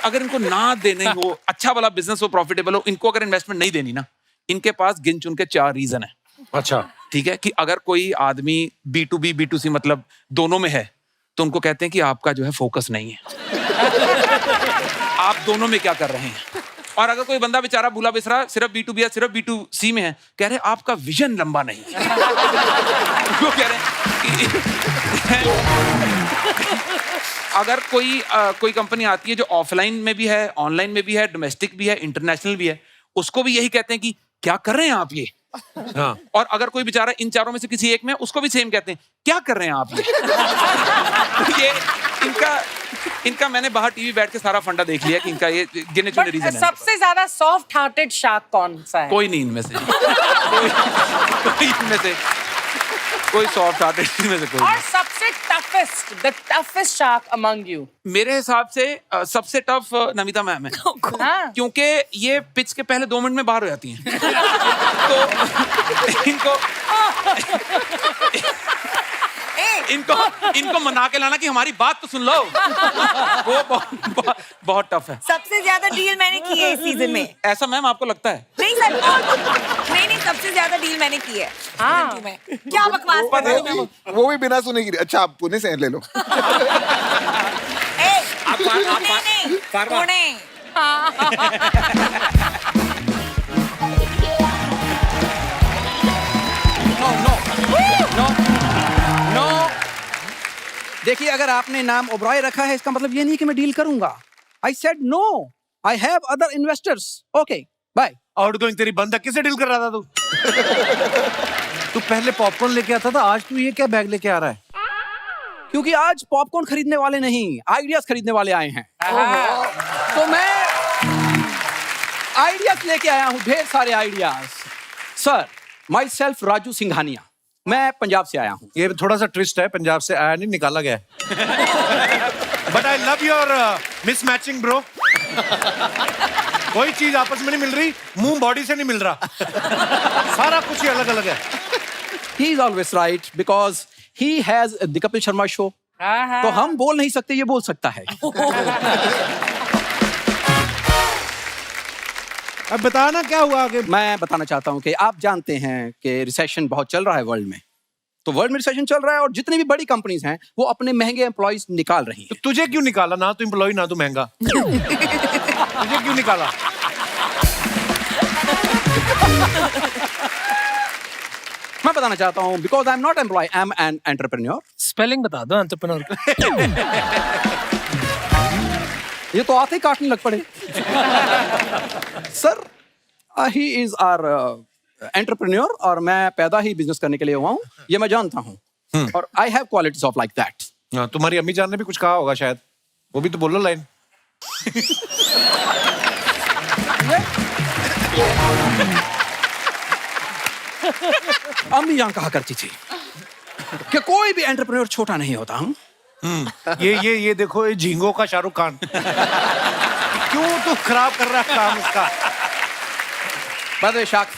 अगर इनको ना देने हो, अच्छा वाला बिजनेस हो, प्रॉफिटेबल हो, इनको अगर इन्वेस्टमेंट नहीं देनी ना, इनके पास गिन चुन के 4 रीजन है। अच्छा, ठीक है कि अगर कोई आदमी B2B B2C मतलब दोनों में है तो उनको कहते हैं कि आपका जो है फोकस नहीं है। आप दोनों में क्या कर रहे हैं। और अगर कोई बंदा बेचारा भूला बिसरा सिर्फ B2B या सिर्फ B2C में है, कह रहे आपका विजन लंबा नहीं है। वो कह रहे हैं अगर कोई कंपनी आती है जो ऑफलाइन में भी है, ऑनलाइन में भी है, डोमेस्टिक भी है, इंटरनेशनल भी है, उसको भी यही कहते हैं कि क्या कर रहे हैं आप ये। हाँ। और अगर कोई बेचारा इन चारों में से किसी एक में, उसको भी सेम कहते हैं क्या कर रहे हैं आप ये। इनका मैंने बाहर टीवी बैठ के सारा फंडा देख लिया कि इनका ये गिने चुने रीजन है। सबसे ज्यादा सॉफ्ट हार्टेड शार्क कौन सा है? कोई नहीं इनमें से। कोई इनमें से कोई सॉफ्ट हार्टेड इनमें से कोई। और सबसे the toughest shark among you? मेरे हिसाब से सबसे टफ नमिता मैम है। क्योंकि ये पिच के पहले 2 मिनट में बाहर हो जाती हैं। तो इनको मना के लाना कि हमारी बात तो सुन लो, वो बहुत टफ है। सबसे ज्यादा डील मैंने की है इस सीजन में। ऐसा मैम आपको लगता है? नहीं सर, नहीं सबसे ज्यादा डील मैंने की है। हाँ। क्या बकवास कर रहे हो? वो भी बिना सुने की। अच्छा, आप पुणे से ले लो। पुणे। देखिए, अगर आपने नाम ओबरॉय रखा है इसका मतलब ये नहीं कि मैं डील करूंगा। I said no. I have other investors. Okay, bye. Outgoing तेरी बंद है, किसे डील कर रहा था तू? तू पहले पॉपकॉर्न लेके आता था, आज तू ये क्या बैग लेके आ रहा है? क्योंकि आज पॉपकॉर्न खरीदने वाले नहीं, आइडियाज खरीदने वाले आए हैं। तो मैं आइडियाज लेके आया हूं, ढेर सारे ideas. Sir, my self Raju Singhania, मैं पंजाब से आया हूं। ये थोड़ा सा ट्विस्ट है, पंजाब से आया नहीं, निकाला गया है। But I love your mismatching bro. कोई चीज आपस में नहीं मिल रही, मुंह बॉडी से नहीं मिल रहा, सारा कुछ ही अलग अलग है। He is always right because he has the Kapil Sharma show. तो हम बोल नहीं सकते, ये बोल सकता है। अब बता ना क्या हुआ आगे। मैं बताना चाहता हूँ कि आप जानते हैं कि रिसेशन बहुत चल रहा है वर्ल्ड में। तो वर्ल्ड में रिसेशन चल रहा है और जितनी भी बड़ी कंपनीज हैं वो अपने महंगे एम्प्लॉइज निकाल रही हैं। तो तुझे क्यों निकाला? ना तू एम्प्लॉय ना तू महंगा। तुझे क्यों निकाला? मैं बताना चाहता हूँ because I am not employ, I am an entrepreneur. Spelling बता दो एंटरप्रेन्योर का। ये तो आते ही काटने लग पड़े। Sir, he is our entrepreneur और मैं पैदा ही बिजनेस करने के लिए हुआ हूँ, ये मैं जानता हूँ। और I have qualities of like that. हाँ, तुम्हारी अम्मी जान ने भी कुछ कहा होगा शायद, वो भी तो बोलो लाइन। अम्मी जान कहा करती थी कि कोई भी एंटरप्रेन्योर छोटा नहीं होता। हम ये देखो, ये झींगों का शाहरुख खान। क्यों तू खराब कर रहा है काम उसका? बाय द वे शाख,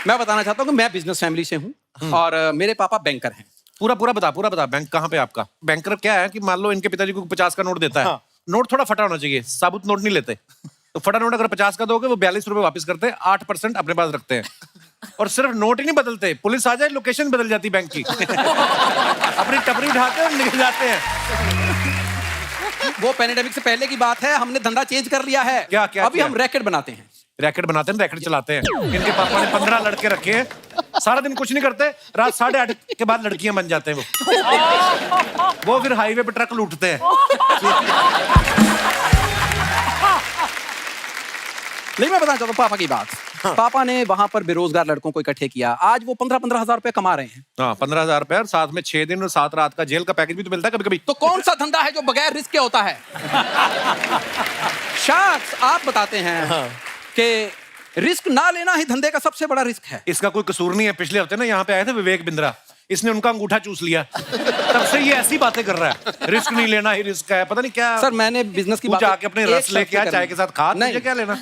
मैं बताना चाहता हूँ कि मैं बिजनेस फैमिली से हूँ और मेरे पापा बैंकर हैं। पूरा बता। बैंक कहाँ पे आपका? बैंकर क्या है कि मान लो इनके पिताजी को 50 का नोट देता है। हाँ। नोट थोड़ा फटा होना चाहिए, साबुत नोट नहीं लेते। तो फटा नोट अगर 50 का दोगे वो 42 रुपए वापस करते हैं, 8% अपने पास रखते हैं। और सिर्फ नोट ही नहीं बदलते, पुलिस आ जाए लोकेशन बदल जाती बैंक की। अपनी टपरी उठाते और निकल जाते हैं। वो पैंडेमिक से पहले की बात है, हमने धंधा चेंज कर लिया है। क्या अभी हम रैकेट बनाते हैं। रैकेट चलाते हैं। इनके पापा ने 15 लड़के रखे हैं, सारा दिन कुछ नहीं करते, रात 8:30 के बाद लड़कियां बन जाते हैं वो फिर हाईवे पे ट्रक लूटते हैं। नहीं, मैं बताना चाहता हूँ पापा की बात। हाँ। पापा ने वहां पर बेरोजगार लड़कों को इकट्ठे किया, आज वो 15-15 हजार रुपए कमा रहे हैं। हाँ, 15,000 रुपए और साथ में 6 दिन और 7 रात का जेल का पैकेज भी तो मिलता है कभी-कभी। तो कौन सा धंधा है जो बगैर रिस्क के होता है? शार्क्स, आप बताते हैं कि रिस्क ना लेना ही धंधे का सबसे बड़ा रिस्क है। इसका कोई कसूर नहीं है। पिछले हफ्ते ना यहाँ पे आए थे विवेक बिंद्रा, इसने उनका अंगूठा चूस लिया, तब से ये ऐसी बातें कर रहा है, रिस्क नहीं लेना ही रिस्क है, पता नहीं क्या। सर, मैंने बिजनेस की बात जाके अपने रस लेके आ, चाय के साथ खा, तुझे क्या लेना?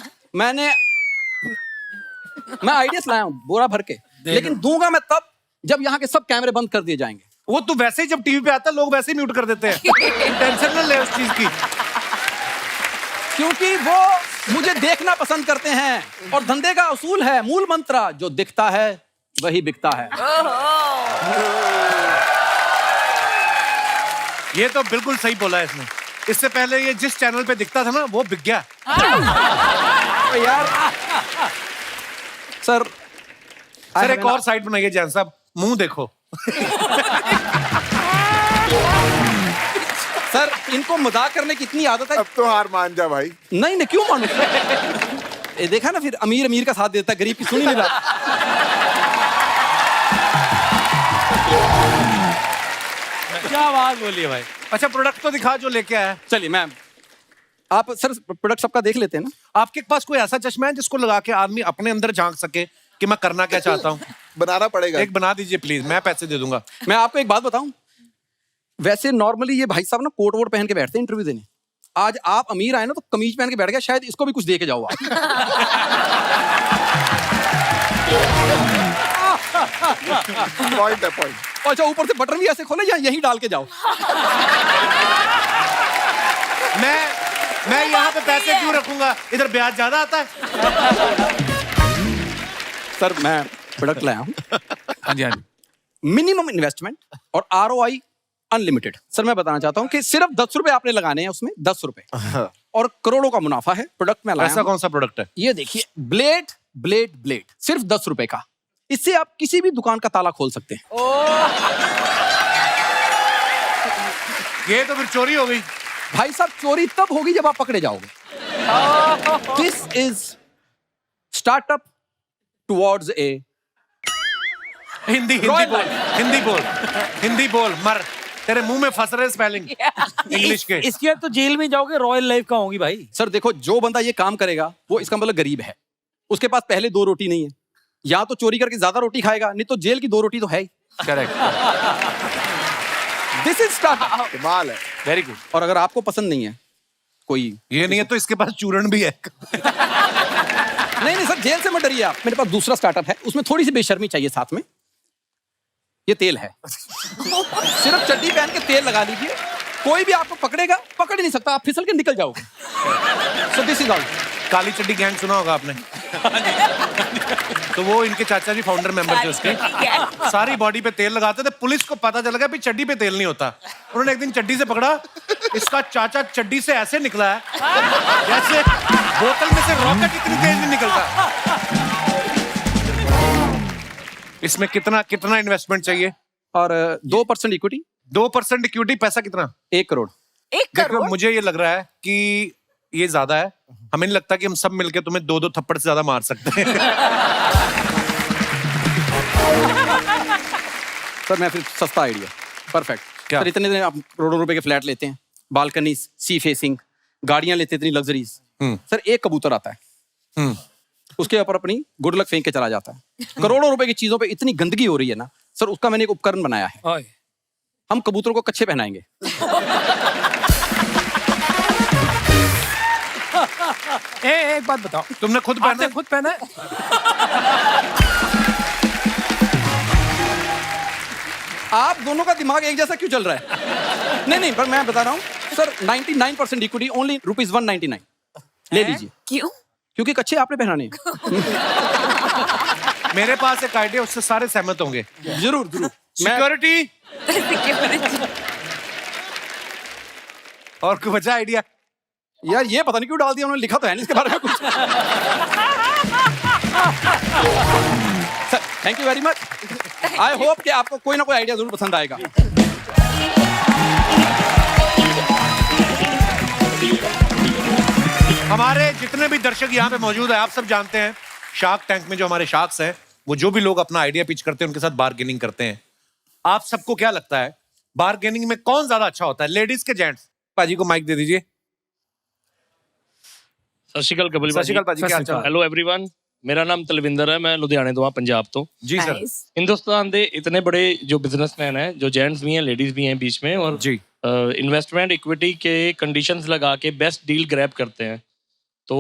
मैं आइडियाज लाया हूँ बोरा भर के, लेकिन दूंगा मैं तब जब यहाँ के सब कैमरे बंद कर दिए जाएंगे। वो तो वैसे ही जब टीवी पे आता है लोग वैसे ही म्यूट कर देते हैं। टेंशन न ले उस चीज की, क्योंकि वो मुझे देखना पसंद करते हैं। और धंधे का असूल है, मूल मंत्र, जो दिखता है वही बिकता है। ये तो बिल्कुल सही बोला है इसने। इससे पहले ये जिस चैनल पे दिखता था ना वो बिक गया। यार सर एक और साइड बनाइए जैन साहब, मुंह देखो। सर, इनको मजाक करने की इतनी आदत है। अब तो हार मान जा भाई। नहीं, क्यों मानूं? ये देखा ना, फिर अमीर का साथ देता है, गरीब की सुनी नहीं रहा। क्या बात बोली है भाई। अच्छा, प्रोडक्ट तो दिखा जो लेके आया। चलिए, मैं आप सर प्रोडक्ट सबका देख लेते हैं ना। आपके पास कोई ऐसा चश्मा है जिसको लगा के आदमी अपने अंदर झांक सके कि मैं करना क्या चाहता हूँ? बनाना पड़ेगा। एक बना दीजिए प्लीज, मैं पैसे दे दूंगा। मैं आपको एक बात बताऊं, वैसे नॉर्मली ये भाई साहब ना कोट वोट पहन के बैठते हैं इंटरव्यू देने। आज आप अमीर आए ना तो कमीज पहन के बैठ गया, शायद इसको भी कुछ दे के जाओ आप। पॉइंट है, पॉइंट। अच्छा, ऊपर से बटन भी ऐसे खोले या यहीं डाल के जाओ। मैं यहाँ पे पैसे क्यों रखूंगा, इधर ब्याज ज्यादा आता है। सर, मैं प्रोडक्ट लाया हूँ। हाँ जी। मिनिमम इन्वेस्टमेंट और ROI अनलिमिटेड। सर, मैं बताना चाहता हूँ कि सिर्फ 10 रुपए आपने लगाने हैं, उसमें 10 रुपए और करोड़ों का मुनाफा है। प्रोडक्ट में लाया। ऐसा कौन सा प्रोडक्ट है? ये देखिए, ब्लेड, सिर्फ 10 रुपए का। इससे आप किसी भी दुकान का ताला खोल सकते हैं। ये तो फिर चोरी हो गई। भाई साहब चोरी तब होगी जब आप पकड़े जाओगे. This is startup towards a Hindi Royal बोल, हिंदी बोल, मर. तेरे मुंह में फंस रहे स्पेलिंग इंग्लिश के. इसके बाद तो जेल में जाओगे, रॉयल लाइफ का होगी भाई. सर देखो, जो बंदा ये काम करेगा वो इसका मतलब गरीब है. उसके पास पहले 2 रोटी नहीं है, या तो चोरी करके ज्यादा रोटी खाएगा, नहीं तो जेल की 2 रोटी तो है ही. करेक्ट. This is startup. कमाल है. Very good. और अगर आपको पसंद नहीं है कोई, ये नहीं है तो इसके पास चूरण भी है. नहीं सर, जेल से मत डरिए आप. मेरे पास दूसरा स्टार्टअप है, उसमें थोड़ी सी बेशर्मी चाहिए साथ में. ये तेल है. सिर्फ चड्डी पहन के तेल लगा लीजिए, कोई भी आपको पकड़ेगा, पकड़ ही नहीं सकता, आप फिसल के निकल जाओगे. So this is all. Kali Chaddi gang सुना होगा आपने. तो वो इनके चाचा जी फाउंडर मेंबर थे उसके. सारी बॉडी पे तेल लगाते थे. पुलिस को पता चल गया भी चड्डी पे तेल नहीं होता. उन्होंने एक दिन चड्डी से पकड़ा, इसका चाचा चड्डी से ऐसे निकला है जैसे बोतल में से रॉकेट इतनी तेज नहीं निकलता. इसमें कितना इन्वेस्टमेंट चाहिए? और 2% इक्विटी. 2% इक्विटी. पैसा कितना? 1 करोड़. 1 करोड़? मुझे ये लग रहा है कि ये ज्यादा है. हमें नहीं लगता कि हम सब मिलके तुम्हें 2-2 थप्पड़ से ज्यादा मार सकते हैं. सर मैं फिर सस्ता आइडिया. परफेक्ट. क्या? सर इतने आप करोड़ों रुपए के फ्लैट लेते हैं, बालकनी, सी फेसिंग, गाड़ियां लेते इतनी लग्जरीज. सर एक कबूतर आता है, उसके ऊपर अपनी गुड लक फेंक के चला जाता है. करोड़ों रुपए की चीजों पे इतनी गंदगी हो रही है ना सर, उसका मैंने एक उपकरण बनाया है. हम कबूतरों को कच्छे पहनाएंगे. एक बात बताओ, तुमने खुद पहना? खुद पहना है? आप दोनों का दिमाग एक जैसा क्यों चल रहा है? नहीं पर मैं बता रहा हूँ सर, 99% इक्विटी ओनली ₹199. ले लीजिए. क्यों? क्योंकि कच्छे आपने पहनाने हैं. मेरे पास एक आइडिया, उससे सारे सहमत होंगे. जरूर. सिक्योरिटी. और कोई बचा आइडिया? यार ये पता नहीं क्यों डाल दिया उन्होंने, लिखा तो है नहीं इसके बारे में कुछ. Sir thank you very much. I hope कि आपको कोई ना कोई आइडिया जरूर पसंद आएगा. हमारे जितने भी दर्शक यहाँ पे मौजूद है, आप सब जानते हैं शार्क टैंक में जो हमारे शार्क्स हैं, वो जो भी लोग अपना आइडिया पिच करते हैं उनके साथ बार्गेनिंग करते हैं. आप सबको क्या लगता है बार्गेनिंग में कौन ज्यादा अच्छा होता है, लेडीज के जेंट्स? पाजी को माइक दे दीजिए. सत श्री अकाल कपिल सत श्री अकाल पाजी, क्या हाल चाल? हेलो एवरीवन, मेरा नाम तलविंदर है, मैं लुधियाने ਤੋਂ पंजाब तो. जी सर. हिंदुस्तान के इतने बड़े जो बिजनेसमैन हैं, जो जेंट्स भी हैं, लेडीज भी हैं बीच में, और जी इन्वेस्टमेंट इक्विटी के कंडीशंस लगा के बेस्ट डील ग्रैब करते हैं. तो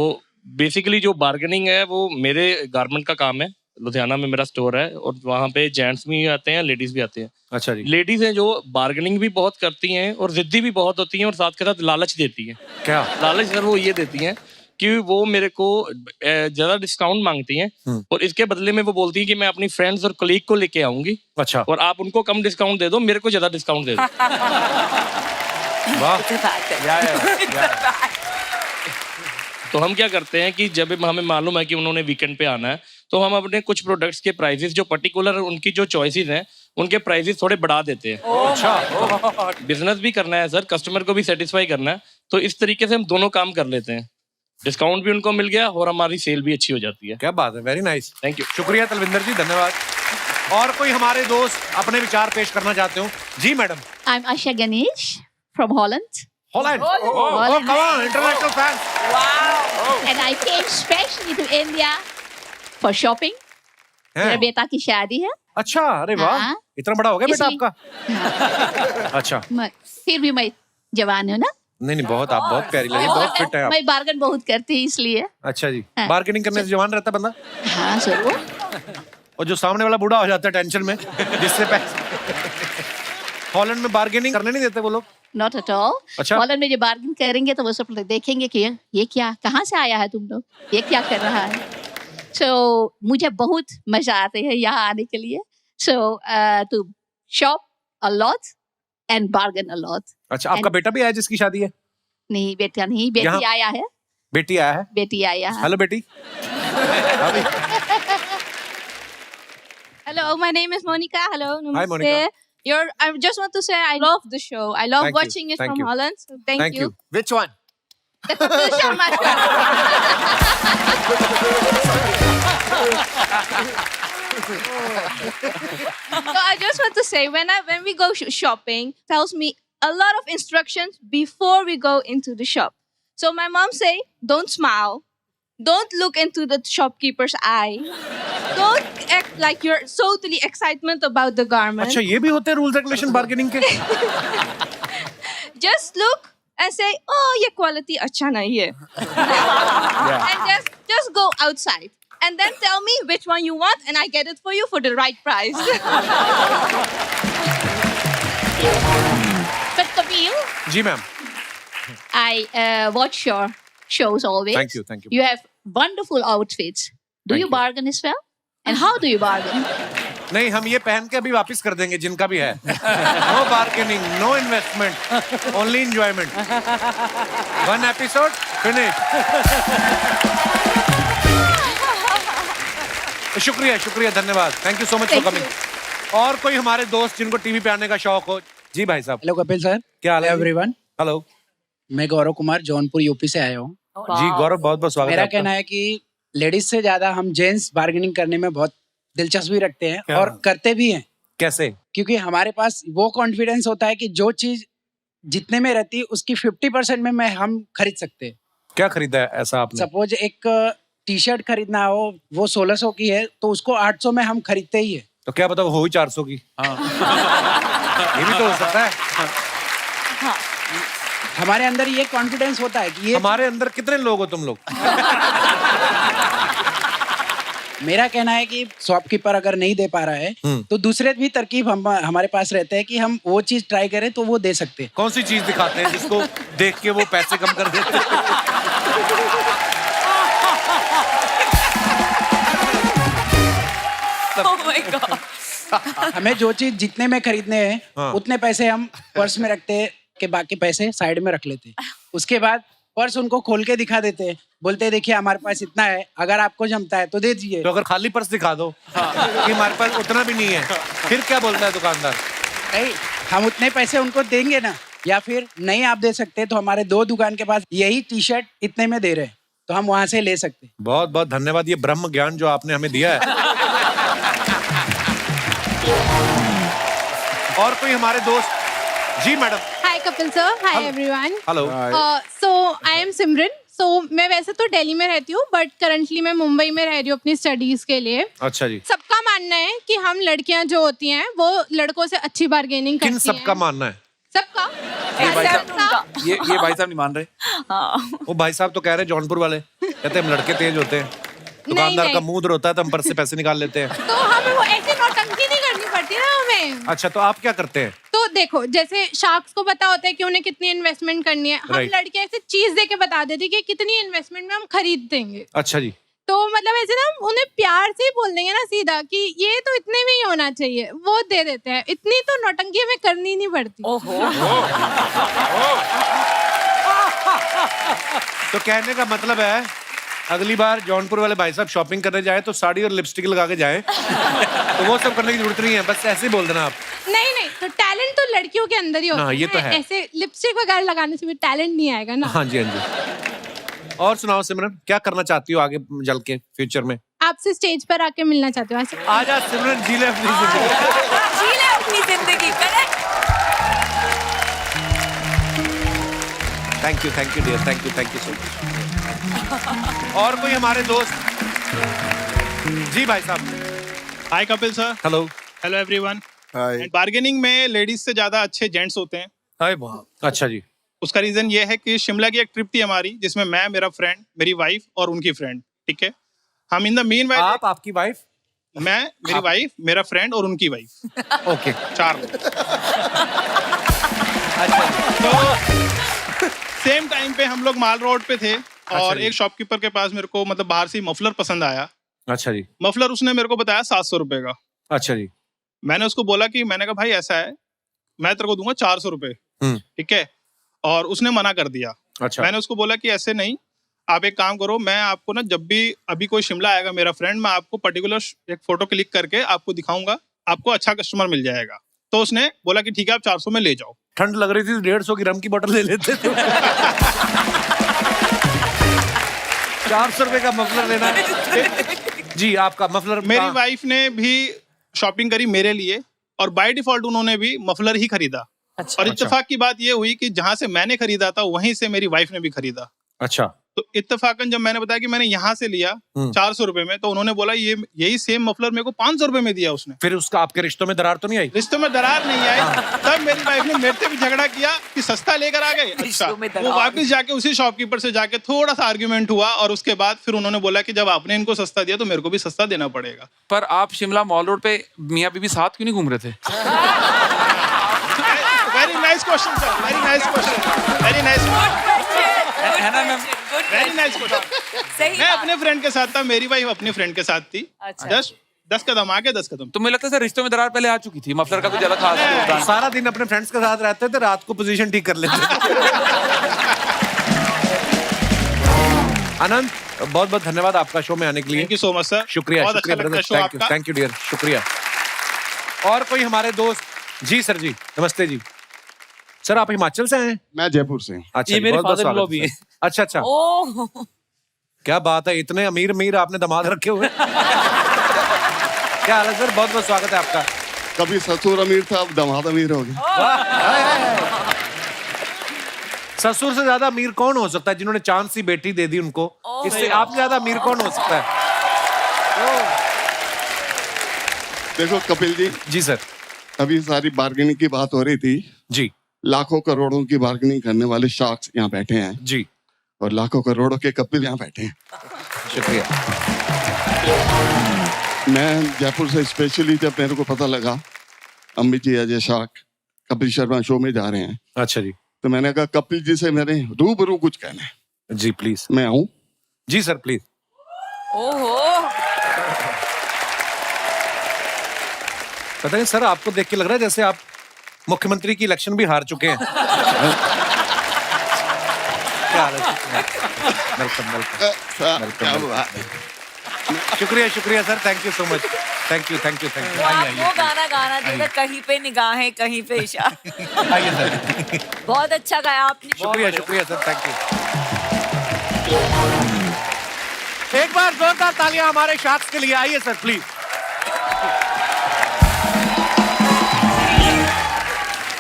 बेसिकली जो बार्गेनिंग है वो मेरे गारमेंट का काम है. लुधियाना में मेरा स्टोर है और वहाँ पे जेंट्स भी आते हैं, लेडीज भी आते हैं. अच्छा जी. लेडीज हैं जो बार्गेनिंग भी बहुत करती हैं और जिद्दी भी बहुत होती हैं और साथ के साथ लालच देती हैं. क्या लालच सर? वो ये देती हैं कि वो मेरे को ज्यादा डिस्काउंट मांगती हैं और इसके बदले में वो बोलती हैं कि मैं अपनी फ्रेंड्स और कलीग को लेके आऊंगी. अच्छा. और आप उनको कम डिस्काउंट दे दो, मेरे को ज्यादा डिस्काउंट दे दो. वाह. तो हम क्या करते हैं कि जब हमें मालूम है कि उन्होंने वीकेंड पे आना है, तो हम अपने कुछ प्रोडक्ट्स के प्राइसेस जो पर्टिकुलर उनकी जो चॉइसेस हैं उनके प्राइसेस थोड़े बढ़ा देते हैं. अच्छा. बिजनेस भी करना है सर, कस्टमर को भी सेटिस्फाई करना है, तो इस तरीके से हम दोनों काम कर लेते हैं. डिस्काउंट भी उनको मिल गया और हमारी सेल भी अच्छी हो जाती है. क्या बात है, वेरी नाइस. Thank you. शुक्रिया तलविंदर जी, धन्यवाद. और कोई हमारे दोस्त अपने विचार पेश करना चाहते हो? जी madam. I'm Asha Ganesh from Holland. Holland. Holland. Oh, come on, international fans. Wow. And I came specially to India for shopping. मेरे बेटा की शादी है. अच्छा, अरे वाह. हाँ. इतना बड़ा हो गया बेटा इसलिए- आपका? अच्छा. फिर भी मैं जवान हूँ ना. नहीं बहुत, आप बहुत प्यारी लगी, बहुत फिट है आप. मैं बार्गेन बहुत करती हूँ इसलिए. अच्छा जी. हाँ. बार्गेनिंग करने से जवान रहता बंदा. हाँ जरूर. और जो सामने वाला बूढ़ा हो जाता है टेंशन में, जिससे पैसे. हॉलैंड में बार्गेनिंग करने नहीं देते वो लोग? Not at all. अच्छा. हॉलैंड में जो बार्गेन करेंगे तो वो सब देखेंगे कि ये क्या, कहाँ से आया है तुम लोग, ये क्या कर रहा है. So मुझे बहुत मजा आते हैं यहाँ आने के लिए. So to shop a lot and bargain a lot. अच्छा, आपका बेटा भी आया जिसकी शादी है? नहीं बेटा नहीं, बेटी यहाँ- आया है. बेटी आया है? बेटी आया है. हेलो बेटी. Hello, my name is Monica. Hello, Hi, Monica. I just want to say I love the show. I love Thank you. watching it Thank from you. Holland. So thank you. Which one? The Kapil Sharma So I just want to say when we go shopping, tells me a lot of instructions before we go into the shop. So my mom say, don't smile, don't look into the shopkeeper's eye, don't act like you're totally excitement about the garment. अच्छा ये भी होते हैं rules regulation bargaining के? Just look and say, oh, ये quality अच्छा नहीं है. And just go outside. And then tell me which one you want and I get it for you for the right price. But Kapil, ji ma'am. I watch your shows always. Thank you, thank you. You have wonderful outfits. Do you bargain as well? And how do you bargain? नहीं हम ये पहन के अभी वापस कर देंगे जिनका भी है. No bargaining, no investment, only enjoyment. One episode finish. शुक्रिया, धन्यवाद. Thank you so much for coming. और कोई हमारे दोस्त जिनको टीवी पे आने का शौक हो? जी भाई साहब. Hello Kapil sir. क्या हाल है एवरीवन? हेलो. मैं गौरव कुमार जौनपुर यूपी से आया हूँ. जी गौरव बहुत बहुत स्वागत है. मेरा कहना है कि लेडीज से ज्यादा हम जेंट्स बार्गेनिंग करने में बहुत दिलचस्पी रखते हैं और करते भी हैं. कैसे? क्योंकि हमारे पास वो कॉन्फिडेंस होता है कि जो चीज जितने में रहती है उसकी 50% में हम खरीद सकते हैं. क्या खरीदा है ऐसा आपने? सपोज एक टी शर्ट खरीदना हो, वो 1600 की है तो उसको 800 में हम खरीदते ही है. तो क्या पता वो हो ही 400 की. ये भी तो हो सकता है. हमारे अंदर ये कॉन्फिडेंस होता है कि ये हमारे अंदर कितने लोग हो तुम लोग? मेरा कहना है कि शॉपकीपर अगर नहीं दे पा रहा है तो दूसरे भी तरकीब हमारे पास रहते हैं कि हम वो चीज ट्राई करें तो वो दे सकते हैं. कौन सी चीज दिखाते हैं जिसको देख के वो पैसे कम कर देते हैं? Oh my God. हमें जो चीज जितने में खरीदने हैं उतने पैसे हम पर्स में रखते हैं कि बाकी पैसे साइड में रख लेते हैं. उसके बाद पर्स उनको खोल के दिखा देते हैं, बोलते हैं देखिए हमारे पास इतना है, अगर आपको जमता है तो दे दीजिए. तो अगर खाली पर्स दिखा दो कि हमारे पास उतना भी नहीं है, फिर क्या बोलता है दुकानदार? नहीं, हम उतने पैसे उनको देंगे ना, या फिर नहीं आप दे सकते तो हमारे 2 दुकान के पास यही टी शर्ट इतने में दे रहे हैं तो हम वहां से ले सकते हैं. बहुत बहुत धन्यवाद ये ब्रह्म ज्ञान जो आपने हमें दिया है. और कोई हमारे दोस्त? जी madam. Hi Kapil sir. Hi everyone. Hello. So I am Simran. So मैं वैसे तो दिल्ली में रहती हूँ बट करंटली मैं मुंबई में रह रही हूँ अपनी स्टडीज के लिए. अच्छा जी. सबका मानना है कि हम लड़कियां जो होती हैं वो लड़कों से अच्छी बार्गेनिंग करती हैं. किन सबका मानना है? सबका. ये भाई साहब नहीं मान रहे. वो भाई साहब तो कह रहे जौनपुर वाले, कहते हम लड़के तेज होते हैं, दुकानदार का मुंह होता है तो हम पर्स से पैसे निकाल लेते हैं. तो हमें वो ऐसी नौटंकी नहीं करनी पड़ती ना हमें. अच्छा तो आप क्या करते हैं? तो देखो जैसे शार्क्स को पता होता है कि उन्हें कितनी इन्वेस्टमेंट करनी है, हम लड़के ऐसे चीज दे के बता देते कि कितनी इन्वेस्टमेंट में हम खरीद देंगे. अच्छा जी. तो मतलब ऐसे ना उन्हें प्यार से ही बोल देंगे ना सीधा कि ये तो इतने में ही होना चाहिए, वो दे देते हैं. इतनी तो नौटंकी हमें करनी नहीं पड़ती. तो कहने का मतलब है अगली बार जौनपुर वाले भाई साहब शॉपिंग करने जाए तो साड़ी और लिपस्टिक लगा के जाए. तो वो सब करने की जरूरत नहीं है, बस ऐसे ही बोल देना आप. नहीं तो टैलेंट तो लड़कियों के अंदर ही होता है. ये तो है. ऐसे लिपस्टिक वगैरह लगाने से भी टैलेंट नहीं आएगा ना. हाँ जी. और सुनाओ सिमरन, क्या करना चाहती हो आगे चल के फ्यूचर में? आपसे स्टेज पर आके मिलना चाहती हूँ. आजा सिमरन, जी ले अपनी जिंदगी. जी ले अपनी जिंदगी. Correct. Thank you dear, thank you so much. और कोई हमारे दोस्त? जी भाई साहब. Hi Kapil sir. Hello. Hello everyone. Hi. Bargaining में लेडीज से ज्यादा अच्छे जेंट्स होते हैं. हाय बहुत. अच्छा जी. उसका रीजन ये है कि शिमला की एक ट्रिप थी हमारी जिसमें मैं, मेरा फ्रेंड, मेरी वाइफ और उनकी फ्रेंड. ठीक है. हम इन द मीन वाइल. आप, आपकी वाइफ? मैं, मेरी वाइफ, मेरा फ्रेंड और उनकी वाइफ. ओके. 4 लोग. तो सेम टाइम पे हम लोग माल रोड पे थे और एक शॉपकीपर के पास मेरे को मतलब बाहर से मफलर पसंद आया. अच्छा जी. मफलर उसने मेरे को बताया 700 रुपए का. अच्छा जी. मैंने उसको बोला कि मैंने कहा भाई ऐसा है मैं तेरे को दूंगा 400 रुपए. ठीक है. और उसने मना कर दिया. अच्छा. मैंने उसको बोला कि ऐसे नहीं, आप एक काम करो, मैं आपको ना जब भी अभी कोई शिमला आएगा मेरा फ्रेंड, मैं आपको पर्टिकुलर एक फोटो क्लिक करके आपको दिखाऊंगा, आपको अच्छा कस्टमर मिल जाएगा. तो उसने बोला कि ठीक है आप 400 में ले जाओ। ठंड लग रही थी 150 की रम की बोतल ले लेते थे। 400 रुपए का मफलर लेना है। जी आपका मफलर। मेरी वाइफ ने भी शॉपिंग करी मेरे लिए और बाय डिफॉल्ट उन्होंने भी मफलर ही खरीदा। और इत्तेफाक की बात ये हुई कि जहां से मैंने खरीदा था वहीं से मेरी वाइफ ने भी खरीदा। अच्छा। तो इत्तेफाकन जब मैंने बताया कि मैंने यहाँ से लिया 400 रुपए में, तो उन्होंने बोला ये यही सेम मफलर मेरे को 500 रुपए में दिया उसने। फिर उसका आपके रिश्तों में दरार तो नहीं आई? रिश्तों में दरार नहीं आई। तब मेरी वाइफ ने मेरे से भी झगड़ा किया कि सस्ता लेकर आ गए। अच्छा, वो वापस जाके उसी शॉपकीपर से जाके थोड़ा सा आर्ग्यूमेंट हुआ और उसके बाद फिर उन्होंने बोला कि जब आपने इनको सस्ता दिया तो मेरे को भी सस्ता देना पड़ेगा। पर आप शिमला मॉल रोड पे मियाँ बीबी साथ क्यों नहीं घूम रहे थे? Very nice question sir, very nice question, very nice है ना मैम? Very nice question. मैं अपने फ्रेंड के साथ था, मेरी वाइफ अपनी फ्रेंड के साथ थी। जस्ट 10 कदम आगे 10 कदम। तो मुझे लगता है सर रिश्तों में दरार पहले आ चुकी थी, मफलर का कुछ अलग खास। सारा दिन अपने फ्रेंड्स के साथ रहते थे, रात को पोजीशन ठीक कर लेते। आनंद बहुत बहुत धन्यवाद आपका शो में आने के लिए। Thank you so much sir. शुक्रिया बहुत शुक्रिया अच्छा लगता है show brother, thank you dear, शुक्रिया। और कोई हमारे दोस्त? जी सर जी, नमस्ते जी। सर आप हिमाचल से हैं? मैं जयपुर से। अच्छा, ये मेरे बहुत-बहुत father-in-law स्वागत भी है। हैं। अच्छा अच्छा, क्या बात है, इतने अमीर अमीर आपने दामाद रखे हुए। क्या हाल है सर, बहुत बहुत स्वागत है आपका। कभी ससुर अमीर था, अब दामाद अमीर हो गए। ससुर से ज्यादा अमीर कौन हो सकता है? जिन्होंने चांद सी बेटी दे दी उनको, इससे आपसे ज्यादा अमीर कौन हो सकता है? देखो कपिल जी। जी सर। अभी सारी बार्गेनिंग की बात हो रही थी जी। लाखों करोड़ों की बार्गेनिंग करने वाले शार्क्स यहाँ बैठे हैं जी, और लाखों करोड़ों के कपिल यहाँ बैठे हैं। शुक्रिया। मैं जयपुर से स्पेशली, जब मेरे को पता लगा अमित जी अजय शार्क कपिल शर्मा शो में जा रहे हैं, अच्छा जी, तो मैंने कहा कपिल जी से मैंने रूबरू कुछ कहना है। जी प्लीज। मैं आऊं? जी सर प्लीज। ओहो, पता नहीं सर, आपको देख के लग रहा है जैसे आप मुख्यमंत्री की इलेक्शन भी हार चुके हैं। क्या हाल है? Welcome welcome. शुक्रिया शुक्रिया sir, thank you so much, thank you thank you thank you. आप वो गाना गाना चाहिए, कहीं पे निगाहें कहीं पे इशारे। आइए सर। बहुत अच्छा गाया आपने। शुक्रिया शुक्रिया सर, थैंक यू। एक बार जोरदार तालियां हमारे शार्क्स के लिए, आइए सर प्लीज।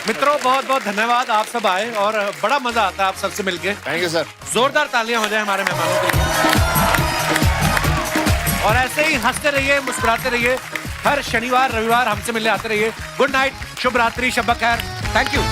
मित्रों बहुत बहुत धन्यवाद, आप सब आए और बड़ा मजा आता है आप सबसे मिलके। Thank you sir. जोरदार तालियां हो जाए हमारे मेहमानों के लिए। और ऐसे ही हंसते रहिए, मुस्कुराते रहिए, हर शनिवार रविवार हमसे मिलने आते रहिए। गुड नाइट, शुभ रात्रि, शब खैर, थैंक यू।